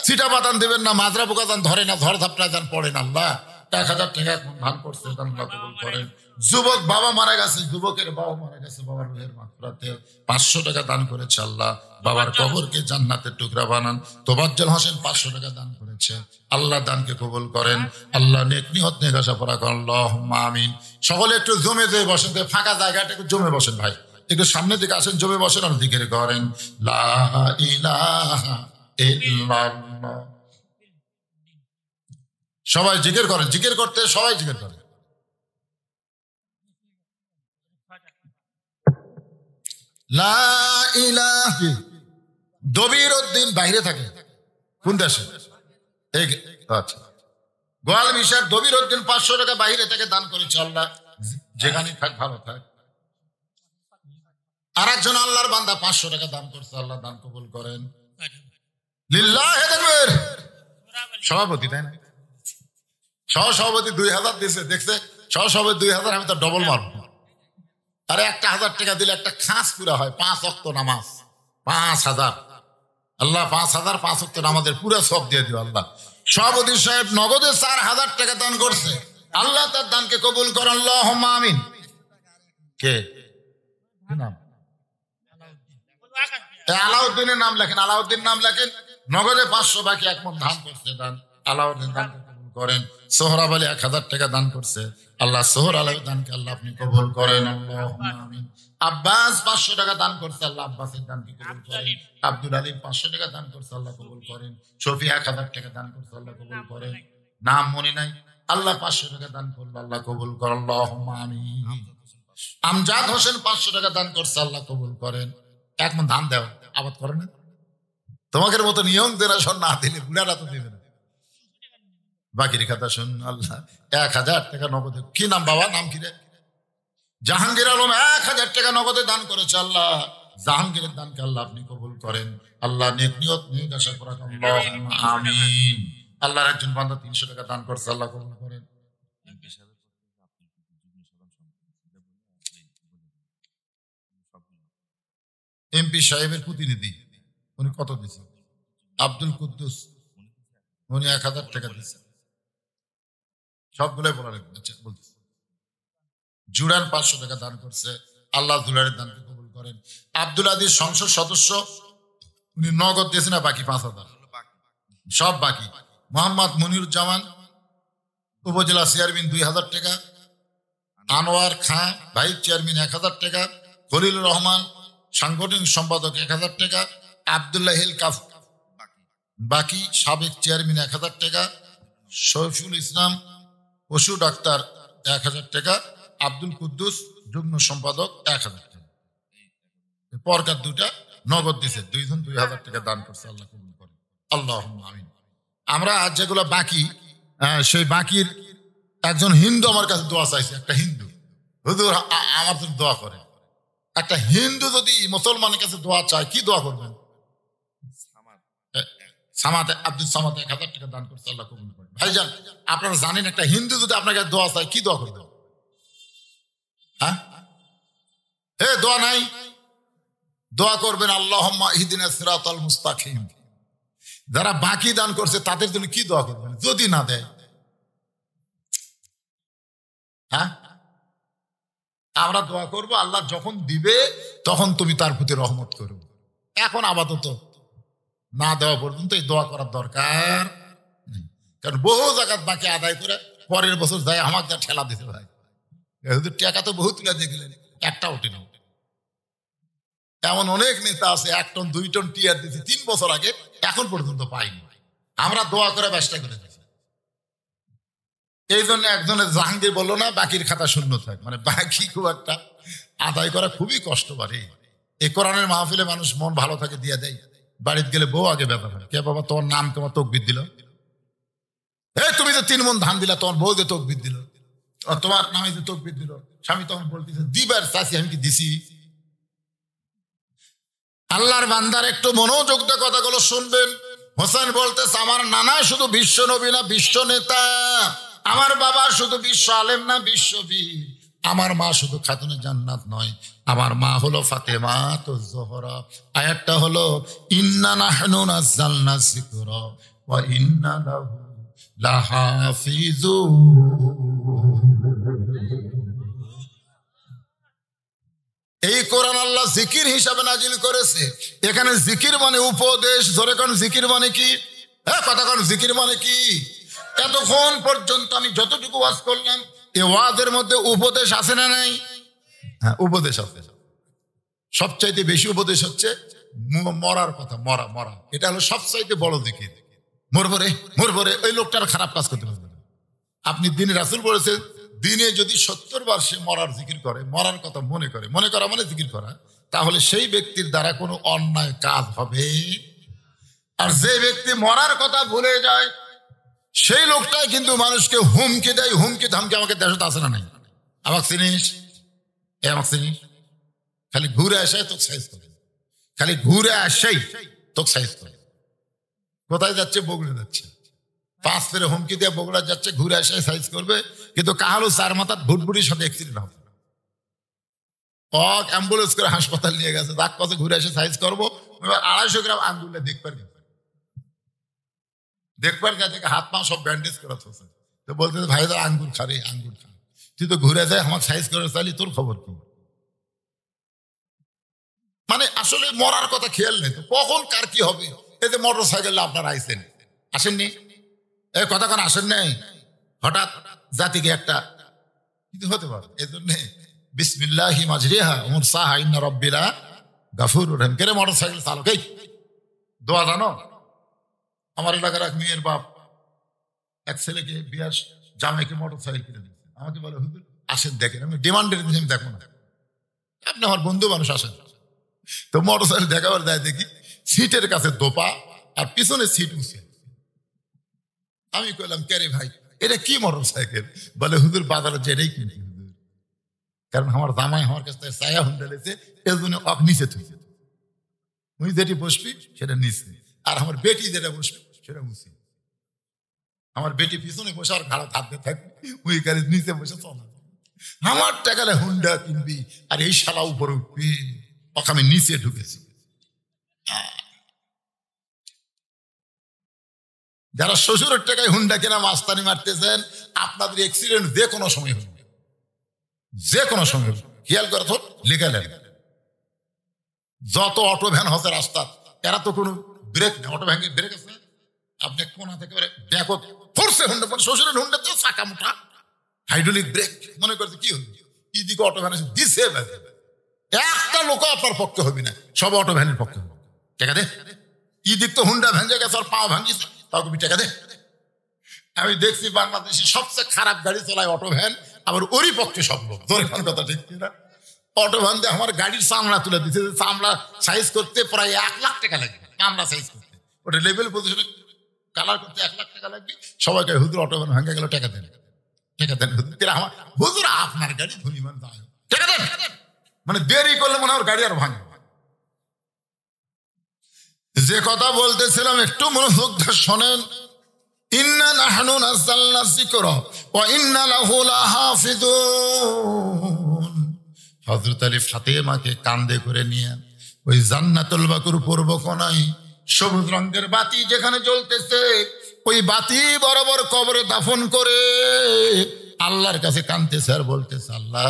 সিটা বাদান দেবেন না, মাজরা পোকা দান ধরে না, ধর ধাপটা দান পড়ে না। আল্লাহ 1000 টাকা 1 মণ ধান করছে দান, আল্লাহ কবুল করেন। যুবক বাবা মারা গেছে, যুবকের বাবা মারা গেছে, বাবার রুহের মাগফিরাতে 500 টাকা দান করেছে। আল্লাহ বাবার কবরকে জান্নাতের টুকরা বানান। তোবাজ্জল হোসেন 500 টাকা দান করেছে। আল্লাহ দানকে কবুল করেন। আল্লাহ নেক নিয়ত নেক আশা পূরা করেন। আল্লাহুম্মা আমিন। সকলে একটু জমে দিয়ে বসেন, ফাঁকা জায়গাটা একটু জমে বসেন ভাই, একটু সামনের দিকে আসেন, জমে বসেন আর জিকির করেন লা ইলাহা ইল্লাল্লাহ। সবাই জিকির করেন, জিকির করতে সবাই জিকির করেন। লা ইলাহা। দবির উদ্দিন বাইরে থাকে, কোন দেশে? আচ্ছা, গোয়াল মিশার দবির উদ্দিন 500 টাকা বাইরে থেকে দান করেছে। আল্লাহ যেখানে থাক ভালো থাক। আর একজন আল্লাহর বান্দা 500 টাকা দান করছে। আল্লাহ দান কবুল করেন। লিল্লাহি তাকবীর। সভাপতি তাই না? সহসভাপতি 2000 দিয়েছে, দেখছে সহসভাপতি 2000, আমি তো ডবল মারবো। আরে 1000 টাকা দিলে একটা খাস পুরা হয়, 5 ওয়াক্ত নামাজ। 5000 আল্লাহ 5000 5 ওয়াক্ত নামাজের পুরা সব দিয়ে দিও। আল্লাহ সভাপতি সাহেব নগদে 4000 টাকা দান করছে। আল্লাহ তার দানকে কবুল করেন। আল্লাহুম্মা আমিন। কে নাম? আলাউদ্দিনের নাম লেখেন, আলাউদ্দিন নাম লেখেন। নগদে 500, বাকি 1 মণ ধান করছে দান। আলাউদ্দিন দানকে কবুল করেন। সোহরাব আলী 1000 টাকা দান করছে। আল্লাহ সোহর আলীর দানকে আল্লাহ আপনি কবুল করেন। আল্লাহুম্মা আমিন। আব্বাস 500 টাকা দান করছে। আল্লাহ আব্বাসের দানকে কবুল করেন। আব্দুল আলী 500 টাকা দান করছে। আল্লাহ কবুল করেন। শফি 1000 টাকা দান করছে। আল্লাহ কবুল করেন। নাম মনে নাই, আল্লাহ 500 টাকা দান করলো। আল্লাহ কবুল করেন। আল্লাহুম্মা আমিন। আমজাদ হোসেন 500 টাকা দান করছে। আল্লাহ কবুল করেন। 1 মণ ধান দেও, আবাদ করে না। তোমাদের মতো নিয়ম জেনারেশন না দিলে বুড়ারা তো দেবে না। বাকির কথা শুন। আল্লাহ 1000 টাকা নগদে। কি নাম বাবা? নাম কি রে? জাহাঙ্গীর আলম 1000 টাকা নগদে দান করেছে। আল্লাহ জাহাঙ্গীরের দানকে আল্লাহ আপনি কবুল করেন। আল্লাহ নেক নিয়ত নেক আশা করা। আল্লাহুম্মা আমিন। আল্লাহর একজন বান্দা 300 টাকা দান করছে। আল্লাহ কবুল করেন। এমপি সাহেবের প্রতিনিধি, উনি কত দিয়েছেন? আব্দুল কুদ্দুস, উনি 1000 টাকা দিয়েছেন। সবগুলোই বলা লাগবে, বলতেছে। জুড়ান 500 টাকা দান করছে। আল্লাহ জুড়ানের দানকে কবুল করেন। আব্দুল আদিস সংসদ সদস্য, উনি নগদ দিয়েছেন, না বাকি 5000 সব বাকি। মোহাম্মদ মনিরুজ্জামান উপজেলা চেয়ারম্যান 2000 টাকা। আনোয়ার খাঁ ভাইস চেয়ারম্যান 1000 টাকা। খলিলুর রহমান সাংগঠনিক সম্পাদক 1000 টাকা। আব্দুল্লাহ হিল কাফ বাকি সাবেক চেয়ারম্যান 1000 টাকা। শফিউল ইসলাম পশু ডাক্তার 1000 টাকা। আব্দুল কুদ্দুস যুগ্ম সম্পাদক 1000 টাকা। পরকার দুটা নগদ দিছে, 2 জন 2000 টাকা দান করছে। আল্লাহ কবুল করে। আল্লাহুম্মা আমিন। আমরা আজ যেগুলো বাকি, সেই বাকির একজন হিন্দু আমার কাছে দোয়া চাইছে। একটা হিন্দু, হুজুর আমার জন্য দোয়া করে। একটা হিন্দু যদি মুসলমানের কাছে দোয়া চায়, কি দোয়া করবেন? সামাতে আব্দুল সামাদ 1000 টাকা দান করছে। আল্লাহ কবুল করে। ভাইজান আপনারা জানেন, একটা হিন্দু যদি আপনার কাছে দোয়া চায়, কি দোয়া করবেন? হ্যাঁ, দোয়া নাই, দোয়া করবেন আল্লাহুম্মা ইহদিনাস সিরাতাল মুস্তাকিম। যারা বাকি দান করছে তাদের জন্য কি দোয়া করবেন যদি না দেয়? হ্যাঁ, আমরা দোয়া করব আল্লাহ যখন দিবে তখন তুমি তার প্রতি রহমত করো। এখন আপাতত না দেওয়া পর্যন্ত এই দোয়া করার দরকার নেই। কারণ বহু জায়গায় বাকি আদায় করে পরের বছর যায় আমাকে যা ঠেলা দিতে ভাই, টাকা তো বহু তুলে দিয়ে গেলেন, একটা ওঠে না। এমন অনেক নেতা আছে 1 টন 2 টন টিয়ার দিচ্ছে 3 বছর আগে, এখন পর্যন্ত পাইনি। আমরা দোয়া করে ব্যস্ত করে দিচ্ছি। এই জন্য একজনের জাহাঙ্গীর বললো না বাকির খাতা শূন্য থাক, মানে বাকি খুব একটা আদায় করা খুবই কষ্ট পারে। এই কোরআনের মাহফিলে মানুষ মন ভালো থাকে দিয়ে দেয়, বাড়িতে গেলে বউ আগে ব্যাপার হয়, কে বাবা তোমার নাম তোমার তকবির দিল, এই তুমি যে 3 মণ ধান দিলা তোমার বউ যে তকবির দিল, তোমার নামে যে তকবির দিল। স্বামী তখন বলতেছে দিবার চাষি আমি কি দিছি? আল্লাহর বান্দার একটু মনোযোগ দিয়ে কথাগুলো শুনবেন। হোসেন বলতেছে আমার নানা শুধু বিশ্ব নবী না বিশ্ব নেতা, আমার বাবা শুধু বিশ্ব আলেম না বিশ্ববীর, আমার মা শুধু খাতুনে জান্নাত নয়, আমার মা হলো ফাতেমা তো জোহরা। আয়াতটা হলো ইন্না নাহনু নাযালনা যিকরা ওয়া ইন্না লাহু লাহাফিজুন। এই কোরআন আল্লাহ জিকির হিসাবে নাজিল করেছে। এখানে জিকির মানে উপদেশ। ধরে কোন জিকির মানে কি? হ্যাঁ কথা কোন জিকির মানে কি? এতক্ষণ পর্যন্ত আমি যতটুকু ওয়াজ করলাম এই ওয়াজের মধ্যে উপদেশ আছে না নাই? হ্যাঁ উপদেশ আছে। সবচাইতে বেশি উপদেশ হচ্ছে মরার কথা, মরা মরা, এটা হলো সবচাইতে বড় জিকির। মরবরে ওই লোকটার খারাপ কাজ করতে পারবে না। আপনি দিনে রাসূল বলেছেন দিনে যদি 70 বার সে মরার জিকির করে, মরার কথা মনে করা মানে জিকির করা, তাহলে সেই ব্যক্তির দ্বারা কোনো অন্যায় কাজ হবে। আর যে ব্যক্তি মরার কথা ভুলে যায় সেই লোকটাই কিন্তু মানুষকে হুমকি দেয়, হুমকি ধামকি। আমাকে দেশে আসে না নাই, আমাকে চিনিস, আমাকে চিনিস, খালি ঘুরে আসাই তোকে সাইজ করে, খালি ঘুরে আসাই তোকে সাইজ করে। কোথায় যাচ্ছে? বগুড়া যাচ্ছে, 5 ফেরে হুমকি দিয়ে বগুড়া যাচ্ছে, ঘুরে আসায় সাইজ করবে, কিন্তু কাহালু 4 মাথার ভুটভুটির সাথে অ্যাক্সিডেন্ট হবে। অ্যাম্বুলেন্স করে হাসপাতাল নিয়ে গেছে, তার কাছে ঘুরে এসে সাইজ করবো, 250 গ্রাম আঙ্গুলে দেখবার গেছে, হাত পা সব ব্যান্ডেজ করা হচ্ছে। তো বলতে ভাই আঙ্গুর খা রে, আঙ্গুর খা, তুই তো ঘুরে যায় আমার সাইজ করে চাইলি, তোর খবর কি? মানে আসলে মরার কথা খেয়াল নেই তো, কখন কার কি হবে। এই যে মোটর সাইকেলে আপনারা আইসেন, আসেননি? এই কথা কোন আসেন নাই? হঠাৎ জাতিকে একটা কিছু হতে পারে, এই জন্যে বিসমিল্লাহি মাজরিহা মুরসাহা ইন্না রাব্বিলা গাফুরুর রহিম। কেরে মোটর সাইকেল চালক, এই দোয়া জানো? আমার এলাকার এক মেয়ের বাপ এক ছেলেকে বিয়ার জামাইকে মোটর সাইকেল কিনে দিয়েছে। আমাকে বলে হুজুর আসেন দেখেন। আমি ডিমান্ডের আমি দেখবো না, আপনি আমার বন্ধু মানুষ আসেন। তো মোটর সাইকেল দেখাবার যায়, দেখি সিটের কাছে দোপা আর পিছনে সিট উঁচে। আমি কইলাম কে রে ভাই এটা কি মোটর সাইকেল? বলে হুজুর বাজারে যেটাই কিনছি হুজুর, কারণ আমার জামাই আমার কাছে ছায়া হুন্ডা লেছে, এর জন্য নিচে থুইছে। তুই যেটি বসবি সেটা নিচে, আর আমার বেটি যেটা বসবি সেটা উঁচে। আমার বেটি পিছনে বসে আর ঘাড়া থাকতে থাকবি, ওই গাড়ির নিচে বসে চলা। আমার টাকালে হুন্ডা কিনবি আর এই শালা উপরে উঠবি, আমি নিচে ঢুকেছি। যারা শ্বশুরের টাকায় হুন্ডা কেনা মাস্তানি মারতেছেন, আপনাদের অ্যাক্সিডেন্ট যে কোনো সময় হবে, যে কোনো সময় হবে। খেয়াল করে তো লেখা লেখা যত অটো ভ্যান হচ্ছে রাস্তা, এরা তো কোনো ব্রেক নেই। অটো ভ্যান ব্রেক আছে, আপনি কোনা থেকে দেখো ফোর্সে হুন্ডা, শ্বশুরের হুন্ডাতে চাকা মোটা হাইড্রোলিক ব্রেক, মনে করছে কি হবে, এদিকে অটো ভ্যান দিছে, একটা লোক আপনার পক্ষে হবে না, সব অটো ভ্যানের পক্ষে হবে। টাকা দে, এদিক তো হুন্ডা ভ্যান গেছে আর পা ভাঙিছে, তাও তুমি টাকা দে। আমি দেখছি বাংলাদেশে সবচেয়ে খারাপ গাড়ি চালায় অটো ভ্যান, আবার ওরই পক্ষে সব লোক। তোর কথা ঠিক কিনা? অটো ভ্যান দিয়ে আমার গাড়ির চামড়া তুলে দিচ্ছে, চামড়া সাইজ করতে প্রায় 1 লাখ টাকা লাগবে, চামড়া সাইজ করতে, ওটা লেভেল পজিশনে কালার করতে 1 লাখ টাকা লাগবে। সবাইকে হুজুর অটো ভ্যান ভাঙে গেল, টাকা দেন, টাকা দেন হুজুর। আমার হুজুর আপনার গাড়ি ধনী মান টাকা দেন, মানে দেরি করলে মনে হয় গাড়ি আর ভাঙে। যে কথা বলতেছিলাম একটু মনোযোগ দিয়ে শোনেন। ইন্না নাহনু নাযালনা যিকরা ওয়া ইন্না লাহু লাহাফিজুন। হযরত আলী ফাতেমাকে কাঁধে করে নিয়ে ওই জান্নাতুল বাকুর পূর্ব কোণায় সবুজ রঙের বাতি যেখানে জ্বলতেছে, ওই বাতি বরাবর কবরে দাফন করে আল্লাহর কাছে কাঁদতেছে আর বলতেছে, আল্লাহ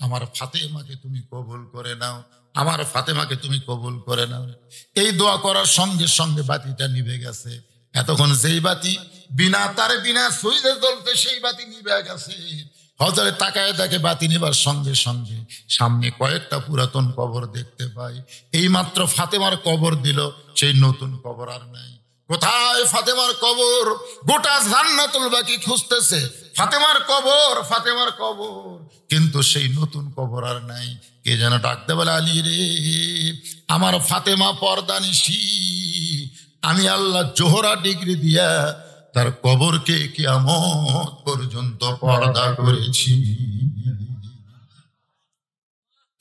আমার ফাতেমাকে তুমি কবুল করে নাও, আমার ফাতেমাকে তুমি কবুল করে নাও। এই দোয়া করার সঙ্গে সঙ্গে বাতিটা নিভে গেছে। এতক্ষণ যেই বাতি বিনা তারে বিনা সুইচে জ্বলতে, সেই বাতি নিভে গেছে। হযরত তাকায় দেখে বাতি নেবার সঙ্গে সঙ্গে সামনে কয়েকটা পুরাতন কবর দেখতে পাই। এই মাত্র ফাতেমার কবর দিল, সেই নতুন কবর আর নাই। কোথায় ফাতেমার কবর? গোটা জান্নাতুল বাকি খুঁজতেছে, ফাতেমার কবর, ফাতেমার কবর, কিন্তু সেই নতুন কবর আর নাই। কে যেন ডাকতে বলে, আলী রে, আমার ফাতেমা পর্দানিশী, আমি আল্লাহ জোহরা ডিগ্রি দিয়া তার কবরকে কিয়ামত পর্যন্ত পর্দা করেছি।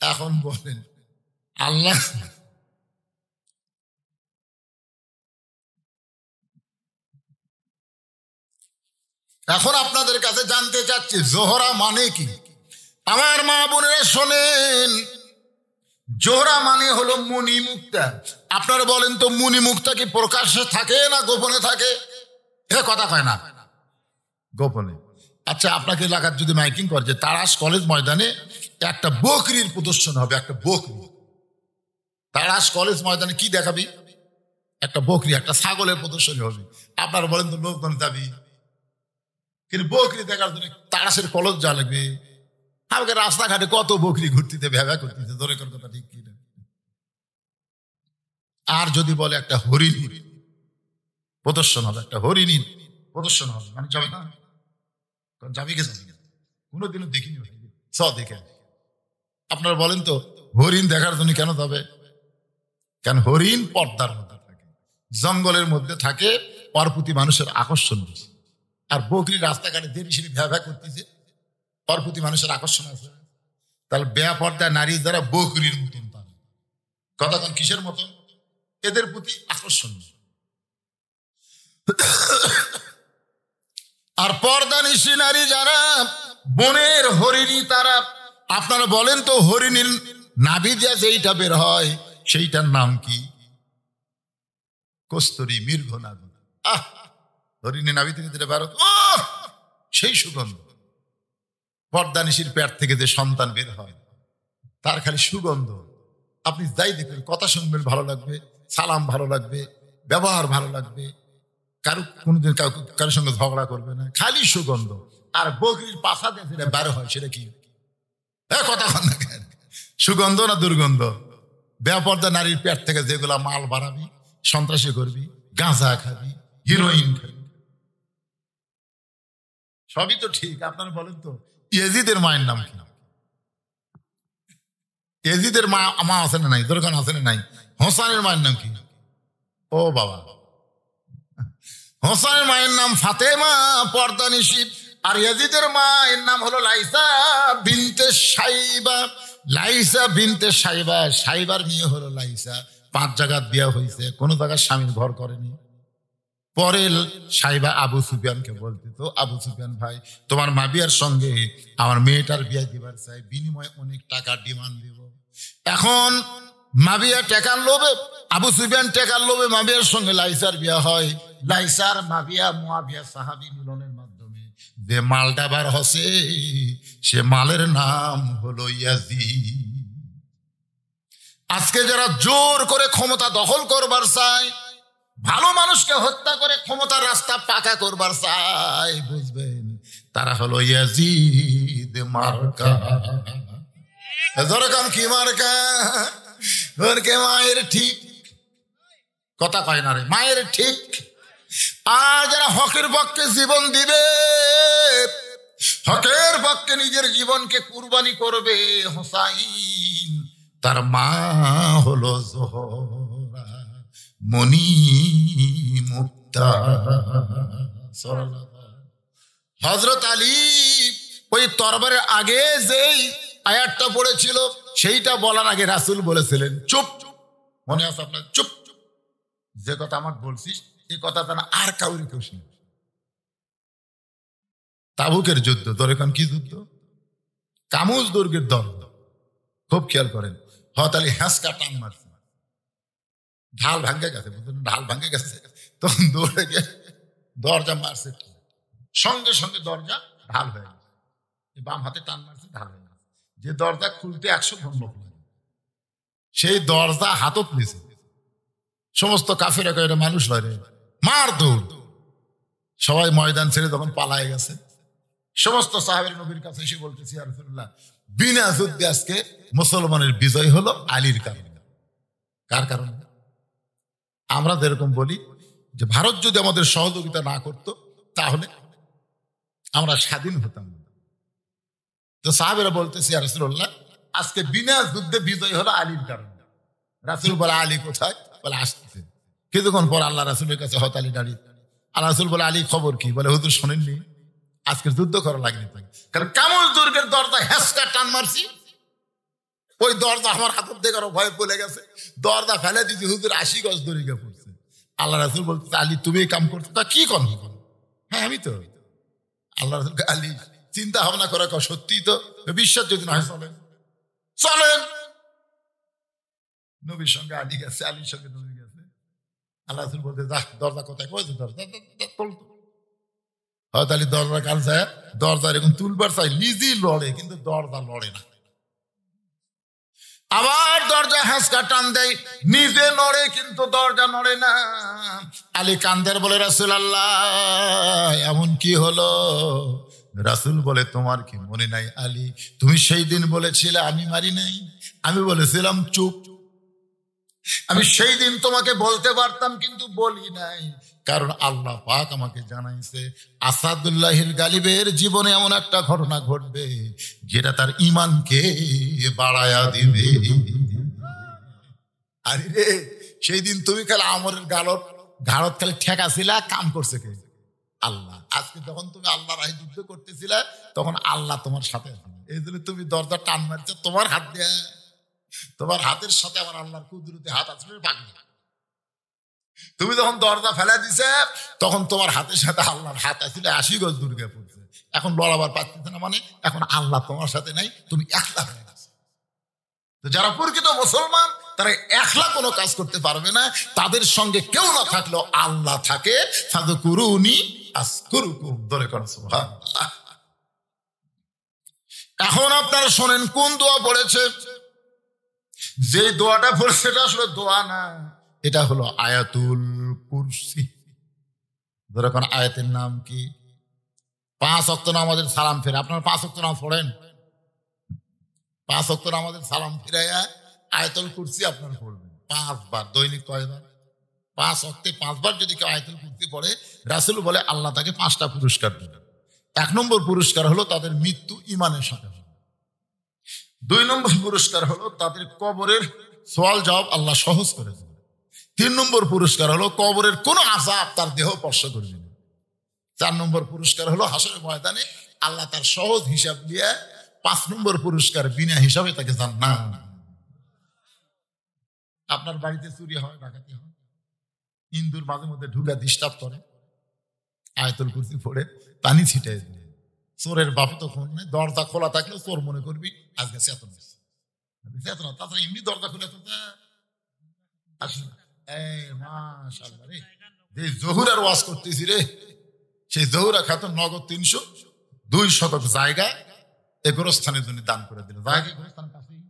এখন বলেন আল্লাহ এখন আপনাদের কাছে জানতে চাচ্ছি জোহরা মানে কি? আমার মা বোনেরা শোনেন, জোহরা মানে হলো মুনি মুক্তা। আপনারা বলেন তো, মুনি মুক্তা কি প্রকাশ্যে থাকে না গোপনে থাকে? এ কথা কয় না, গোপনে। আচ্ছা, আপনাকে এলাকার যদি মাইকিং করে যে তারাস কলেজ ময়দানে একটা বকরির প্রদর্শন হবে, একটা বকরি। তারাস কলেজ ময়দানে কি দেখাবি? একটা বকরি, একটা ছাগলের প্রদর্শনী হবে। আপনারা বলেন তো লোকজন যাবি? কিন্তু বকরি দেখার জন্য তারাসের কলেজ যা লাগবে। আমাকে রাস্তাঘাটে কত বকরি ঘুরতে ভ্যাবা করতেছে, ধরে কোন কথা ঠিক কিনা? আর যদি বলে একটা হরিণীর প্রদর্শন হবে, একটা হরিণীর প্রদর্শন হবে, মানে যাবে না? যাবি কে যাবি না? কোনোদিনও দেখিনি চ দেখে। আপনারা বলেন তো হরিণ দেখার জন্য কেন যাবে? কেন? হরিণ পর্দার মধ্যে থাকে, জঙ্গলের মধ্যে থাকে, ওর প্রতি মানুষের আকর্ষণ বেশি। আর বকরি রাস্তাঘাটে দেরি সেরি ভ্যাবা করতেছে, ওর প্রতি মানুষের আকর্ষণ আছে। তাহলে বেয়া পর্দায় নারী যারা বকরির মতন, তার কথা কোন কিসের মতন? এদের প্রতি আকর্ষণ। আর পর্দানিশী নারী যারা বনের হরিণী, তারা আপনারা বলেন তো হরিণীর নাভি দিয়া যেইটা বের হয় সেইটার নাম কি? কস্তুরী, মৃগ নাভি। হরিণী নাভি থেকে যেটা বের হয়, সেই সুগন্ধ। পর্দানিশীর পেট থেকে যে সন্তান বের হয় তার খালি সুগন্ধ। আপনি যাই দেখবেন, কথা শুনবেন ভালো লাগবে, সালাম ভালো লাগবে, ব্যবহার ভালো লাগবে, কোনোদিন কারোর সঙ্গে ঝগড়া করবে না, খালি সুগন্ধ। আর বকরির পাশা দিয়ে যেটা বের হয় সেটা কি? কথা বল না কেন? সুগন্ধ না দুর্গন্ধ? বেপর্দা নারীর পেট থেকে যেগুলা মাল বাড়াবি, সন্ত্রাসী করবি, গাঁজা খাবি, হিরোইন খাবি, সবই তো ঠিক। আপনারা বলেন তো ইয়াজিদের মায়ের নাম কি? ইয়াজিদের মা আছে না নাই? দরকার আছে না নাই? হোসানের মায়ের নাম কি? ও বাবা, হোসানের মায়ের নাম ফাতেমা পর্দানিশী। আর ইয়াজিদের মায়ের নাম হলো লাইসা বিনতে সাইবা। লাইসা বিনতে সাইবা, সাইবার মেয়ে হলো লাইসা। 5 জায়গার বিয়ে হয়েছে, কোন জায়গার স্বামীর ঘর করেনি। পরে সাইবা আবু সুফিয়ানকে বলতে, তো আবু সুফিয়ান ভাই, তোমার মাবিয়ার সঙ্গে আমার মেয়েটার বিয়ে দিবার চাই, বিনিময়ে অনেক টাকা ডিমান্ড দিব। এখন মাবিয়া টেকার লোভে, আবু সুফিয়ান টেকার লোভে মাবিয়ার সঙ্গে লাইসার বিয়ে হয়। লাইসার মাবিয়া মুয়াবিয়া সাহাবী মিলনের মাধ্যমে যে মালটা বার হসে, সে মালের নাম হলো ইয়াজিদ। আজকে যারা জোর করে ক্ষমতা দখল করবার চায়, ভালো মানুষকে হত্যা করে ক্ষমতার রাস্তা পাকা করবার চায়, বুঝবেন তারা হলো ইয়াজিদ মার্কা। ধরকাম কি মার্কা? মায়ের ঠিক কথা কয় না রে, মায়ের ঠিক। আর যারা হকের পক্ষে জীবন দিবে, হকের পক্ষে নিজের জীবনকে কুরবানি করবে, হোসাইন তার মা হলো জোহরা মনি মুক্তা। হযরত আলী ওই তরবারের আগে যেই আয়াতটা পড়েছিল সেইটা বলার আগে রাসূল বলেছিলেন, চুপ। মনে আছে আপনার? চুপ, যে কথা আমার বলছিস এই কথা যেন আর কাউরি কেউ শুনে। তাবুকের যুদ্ধ, তোর এখন কি যুদ্ধ? কামুজ দুর্গের দ্বন্দ্ব। খুব খেয়াল করেন, হযরত আলী হ্যাঁসকা টান মারছে, ঢাল ভাঙ্গে গেছে, বুঝলেন? ঢাল ভাঙ্গে গেছে, তখন দৌড়ে গিয়ে দরজা মারছে, সঙ্গে সঙ্গে দরজা ঢাল হয়ে গেছে। বাম হাতে টান মারছে, ঢাল হয়ে গেছে। যে দরজা খুলতে 100 ঘন লোক লাগে, সেই দরজা হাতত নিয়েছে। সমস্ত কাফেরা কয়েকটা মানুষ লয় রে, মার দৌড়। সবাই ময়দান ছেড়ে যখন পালায় গেছে, সমস্ত সাহাবীর নবীর কাছে এসে বলতেছি, ইয়া রাসূলুল্লাহ, বিনা যুদ্ধে আজকে মুসলমানের বিজয় হলো আলীর কারণে। কার কারণে? আমরা যেরকম বলি যে ভারত যদি আমাদের সহযোগিতা না করতো তাহলে আমরা স্বাধীন হতাম। তো সাহাবীরা বলতেছি, ইয়া রাসূলুল্লাহ, আজকে বিনা যুদ্ধে বিজয় হলো আলীর কারণে। রাসূল বলে আলী কোথায়? বলে আসতেছে। কিছুক্ষণ পর আল্লাহ রাসূলের কাছে হত আলী দাঁড়িয়ে। আল্লাহ রাসূল বলে আলী খবর কি? বলে হুজুর শোনেননি আজকে যুদ্ধ করা লাগেনি, কারণ কামল দুর্গের দরজা হ্যাসকা টান মারছি, ওই দরজা আমার হাতের থেকে ভয় পড়ে গেছে, দরজা ফেলে দিচ্ছি, হুজুর 80 গজ দড়ি গিয়ে পড়ছে। আল্লাহ রাসূল বলতে আলী তুমি এই কাম করছো? তা কি কর্ম? হ্যাঁ আমি তো। আল্লাহ রাসূল আলী চিন্তা ভাবনা করে সত্যি তো, বিশ্বাস যদি না হয় চলেন চলেন। নবীর সঙ্গে আলী গেছে, আলীর সঙ্গে নবী গেছে। আল্লাহ রাসূল বলতে যা দরজা কোথায়? কয়েছে দরজা হয়তো আলী দরজা কাছে দরজা এরকম তুলবার চাই, নিজেই লড়ে কিন্তু দরজা লড়ে না। আবার দরজা হ্যাঁচকা টান দেয়, নিজে নড়ে কিন্তু দরজা নড়ে না। আলী কান্দের বলে রাসূলুল্লাহ এমন কি হলো? রাসূল বলে তোমার কি মনে নাই আলী, তুমি সেই দিন বলেছিলে আমি মারি নাই? আমি বলেছিলাম চুপ। আমি সেই দিন তোমাকে বলতে পারতাম কিন্তু বলি নাই, কারণ আল্লাহ পাক আমাকে জানাইছে আসাদুল্লাহিল গালিবের জীবনে এমন একটা ঘটনা ঘটবে যেটা তার ঈমানকে বাড়ায়া দিবে। আরে রে, সেই দিন তুমি খালি আমরের ঘাড়ত খালি ঠেকা ছিলা, কাম করছে কে? আল্লাহ। আজকে যখন তুমি আল্লাহ রাহে যুদ্ধ করতেছিলা তখন আল্লাহ তোমার সাথে আছে, এই জন্য তুমি দরজা টান মারছো তোমার হাত দিয়ে, তোমার হাতের সাথে আমার আল্লাহর কুদরতি হাত আছে পাগল। তুমি যখন দরজা ফেলা দিছে তখন তোমার হাতের সাথে আল্লাহর হাত আসলে 80 গজ দূরে পড়ছে। এখন লড়াবার পারতেছে না, মানে এখন আল্লাহ তোমার সাথে নাই, তুমি একলা হয়ে গেছে। তো যারা প্রকৃত মুসলমান তারা একলা কোনো কাজ করতে পারবে না, তাদের সঙ্গে কেউ না থাকলেও আল্লাহ থাকে। ফাযকুরুনি আযকুরুকুম, দরে কোন সুবহানাল্লাহ। এখন আপনারা শোনেন কোন দোয়া পড়েছে। যে দোয়াটা পড়েছে এটা আসলে দোয়া না, এটা হলো আয়াতুল কুরসি। ধরো আয়াতের নাম কি? 5 ওয়াক্ত নামাজের সালাম ফেরা। আপনারা 5 ওয়াক্ত নামাজ পড়েন? 5 ওয়াক্ত নামাজের সালাম ফিরাইয়া আয়াতুল কুরসি আপনারা পড়বেন 5 বার। দৈনিক কয়বার? 5 ওয়াক্তে 5 বার যদি কেউ আয়াতুল কুরসি পড়ে, রাসূল বলে আল্লাহ তাকে 5টা পুরস্কার দেবেন। 1 নম্বর পুরস্কার হলো তাদের মৃত্যু ঈমানের সাথে হবে। 2 নম্বর পুরস্কার হলো তাদের কবরের সওয়াল জবাব আল্লাহ সহজ করে দেবেন। 3 নম্বর পুরস্কার হলো কবরের কোনো আযাব তার দেহ স্পর্শ করবে না। 4 নম্বর পুরস্কার হলো হাসরের ময়দানে আল্লাহ তার সহজ হিসাব দিয়ে 5 নম্বর পুরস্কার বিনা হিসাবে তাকে জান্নাত। আপনার বাড়িতে চুরি হয়, ডাকাতি হয়, ইন্দুর মাঝে মধ্যে ঢুকা ডিস্টার্ব করে, আয়াতুল কুরসি পড়ে পানি ছিটাই দিলে চোরের বাপ তো ফোন নেই, দরজা খোলা থাকলেও চোর মনে করবি আজকে চেতনা চেতনা, তাছাড়া এমনি দরজা খুলে তো আসলে মাশাআল্লাহ রে, যে জহুরার ওয়াজ করতেছি রে, সেই জহুরা খাতুন নগদ 302 শতক জায়গা এই গোরস্থানের জন্য দান করে দিল। জায়গা গোরস্থান কাছেই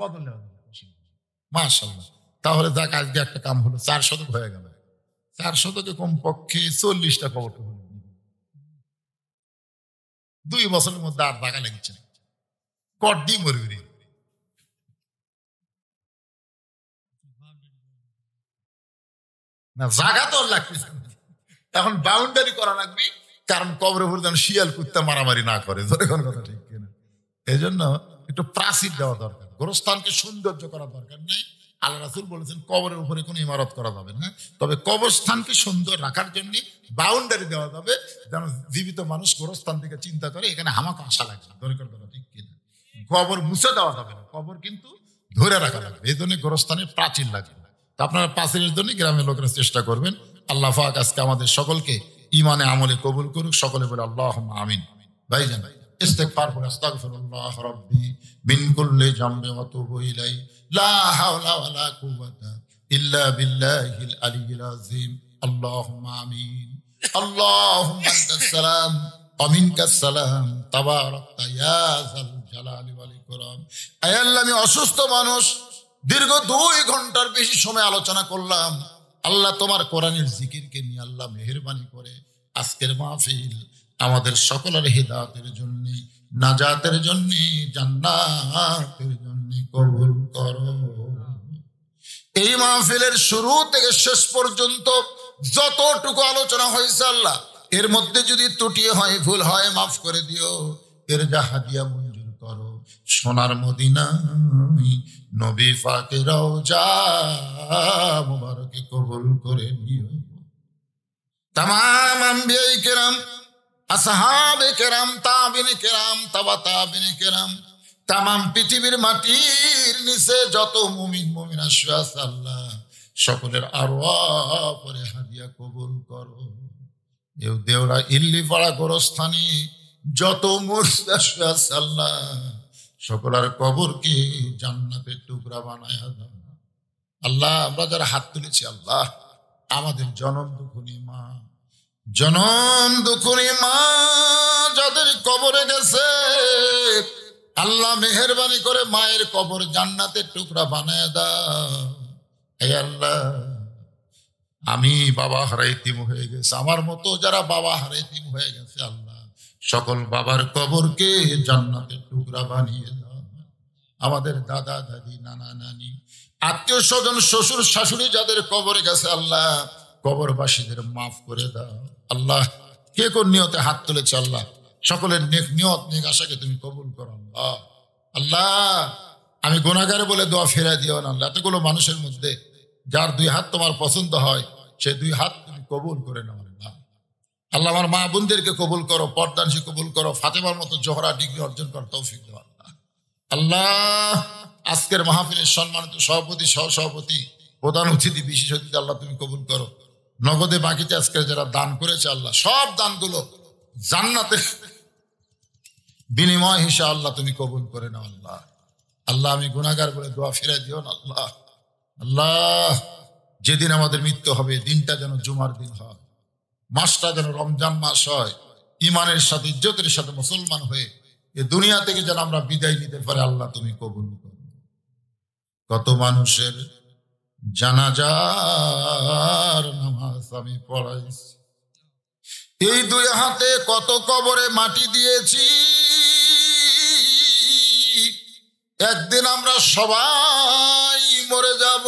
বদলে মাশাআল্লাহ। তাহলে যাক আজকে একটা কাম হলো, 4 শতক হয়ে গেল। 4 শতকে কমপক্ষে 40টা কবর হলো। 2 বছরের মধ্যে আর জায়গা লেগেছে কড্ডি মরবি না, জায়গা তো লাগতেছে। এখন বাউন্ডারি করা লাগবে, কারণ কবরের উপর যেন শিয়াল কুত্তা মারামারি না করে। কোন কথা ঠিক কিনা? এই জন্য একটু প্রাচীর দেওয়া দরকার, গোরস্থানকে সৌন্দর্য করা দরকার নেই। আল্লাহ রাসূল বলেছেন কবরের উপরে কোনো ইমারত করা যাবে না, তবে কবরস্থানকে সুন্দর রাখার জন্য বাউন্ডারি দেওয়া যাবে, যেন জীবিত মানুষ গোরস্থান থেকে চিন্তা করে এখানে হামাকে আশা লাগবে। দরকার কথা ঠিক কিনা? কবর মুছে দেওয়া যাবে না, কবর কিন্তু ধরে রাখা লাগবে। এই জন্য গোরস্থানে প্রাচীর লাগবে। তা আপনারা প্রাচীরের জন্য গ্রামের লোকেরা চেষ্টা করবেন। আল্লাহ পাক আজকে আমাদের সকলকে ইমানে আমলে কবুল করুক। সকলে বলে আল্লাহুম্মা আমিন। ভাইজান ইস্তেগফার করে আস্তাগফিরুল্লাহ রাব্বি মিন কুল্লি জামবি ওয়া তুবু ইলাই লা হাওলা ওয়ালা কুওয়াতা ইল্লা বিল্লাহিল আলিয়্যিল আযীম। আল্লাহুম্মা আমিন। আল্লাহুম্মা আনতাস সালাম ওয়া মিনকাস সালাম তাবারাকতা ইয়া যাল জালালি ওয়াল ইকরাম। আয় আল্লাহ, আমি অসুস্থ মানুষ, দীর্ঘ 2 ঘন্টার বেশি সময় আলোচনা করলাম। আল্লাহ তোমার কোরআনের জিকিরকে নিয়ে আল্লাহ মেহেরবানি করে আজকের মাহফিল আমাদের সকলের হিদায়াতের জন্য, নাজাতের জন্য, জান্নাতের জন্য কবুল করো। এই মাহফিলের শুরু থেকে শেষ পর্যন্ত যতটুকু আলোচনা হয়েছে আল্লাহ, এর মধ্যে যদি ত্রুটি হয়, ভুল হয়, মাফ করে দিও। এর যা হাদিয়া মঞ্জুর করো, সোনার মদিনায় নবী পাকের রওজা মুবারকে কবুল করে নিও। তামাম আম্বিয়ায়ে কেরাম, আসহাবে কেরাম, তাবিনে কেরাম, তাবা তাবিনে কেরাম, তামাম পৃথিবীর মাটির নিচে যত মুমিন মুমিনা শুয়ে আছে আল্লাহ সকলের আরওয়াহ পরে হাদিয়া কবুল করো। এও দেওরা ইল্লিপাড়া গোরস্থানে যত মুর্শিদা শুয়ে আছে আল্লাহ সকলের কবরকে জান্নাতের টুকরা বানায় দাও। আল্লাহ আমরা যারা হাত তুলেছি আল্লাহ আমাদের জনম দুঃখনী মা, জনম দুঃখনী মা যাদের কবরে গেছে আল্লাহ মেহেরবানি করে মায়ের কবর জান্নাতের টুকরা বানায় দাও। হে আল্লাহ আমি বাবা হারাইতিম হয়ে গেছে, আমার মতো যারা বাবা হারাইতিম হয়ে গেছে আল্লাহ সকল বাবার কবরকে জান্নাতের টুকরা বানিয়ে দাও। আমাদের দাদা দাদি নানা নানি আত্মীয় স্বজন শ্বশুর শাশুড়ি যাদের কবরে গেছে আল্লাহ কবরবাসীদের মাফ করে দাও। আল্লাহ কে কোন নিয়তে হাত তুলেছে আল্লাহ সকলের নেক নিয়ত নেক আশাকে তুমি কবুল করো। আল্লাহ আল্লাহ আমি গুনাহগার বলে দোয়া ফিরে দিও না আল্লাহ। এতগুলো মানুষের মধ্যে যার দুই হাত তোমার পছন্দ হয় সে দুই হাত তুমি কবুল করে নাও আল্লাহ। আল্লাহ আমার মা বোনদেরকে কবুল করো, পর্দানশী কবুল করো, ফাতেমার মতো জোহরা ডিগ্রি অর্জন করার তৌফিক দাও আল্লাহ। আল্লাহ আজকের মাহফিলের সম্মানিত সভাপতি, সহসভাপতি, প্রধান অতিথি, বিশেষ অতিথি আল্লাহ তুমি কবুল করো। নগদে বাকিতে আজকে যারা দান করেছে আল্লাহ সব দানগুলো জান্নাতের বিনিময় হিসেবে আল্লাহ তুমি কবুল করে নাও আল্লাহ। আল্লাহ আমি গুনাহগার বলে দোয়া ফিরে দিও না আল্লাহ। আল্লাহ যেদিন আমাদের মৃত্যু হবে দিনটা যেন জুমার দিন হয়, মাসটা যেন রমজান মাস হয়, ইমানের সাথে ইজ্জতের সাথে মুসলমান হয়ে এ দুনিয়া থেকে যেন আমরা বিদায় নিতে পারি আল্লাহ তুমি কবুল করো। কত মানুষের জানাজার নামাজ আমি পড়াইছি, এই দুই হাতে কত কবরে মাটি দিয়েছি, একদিন আমরা সবাই মরে যাব।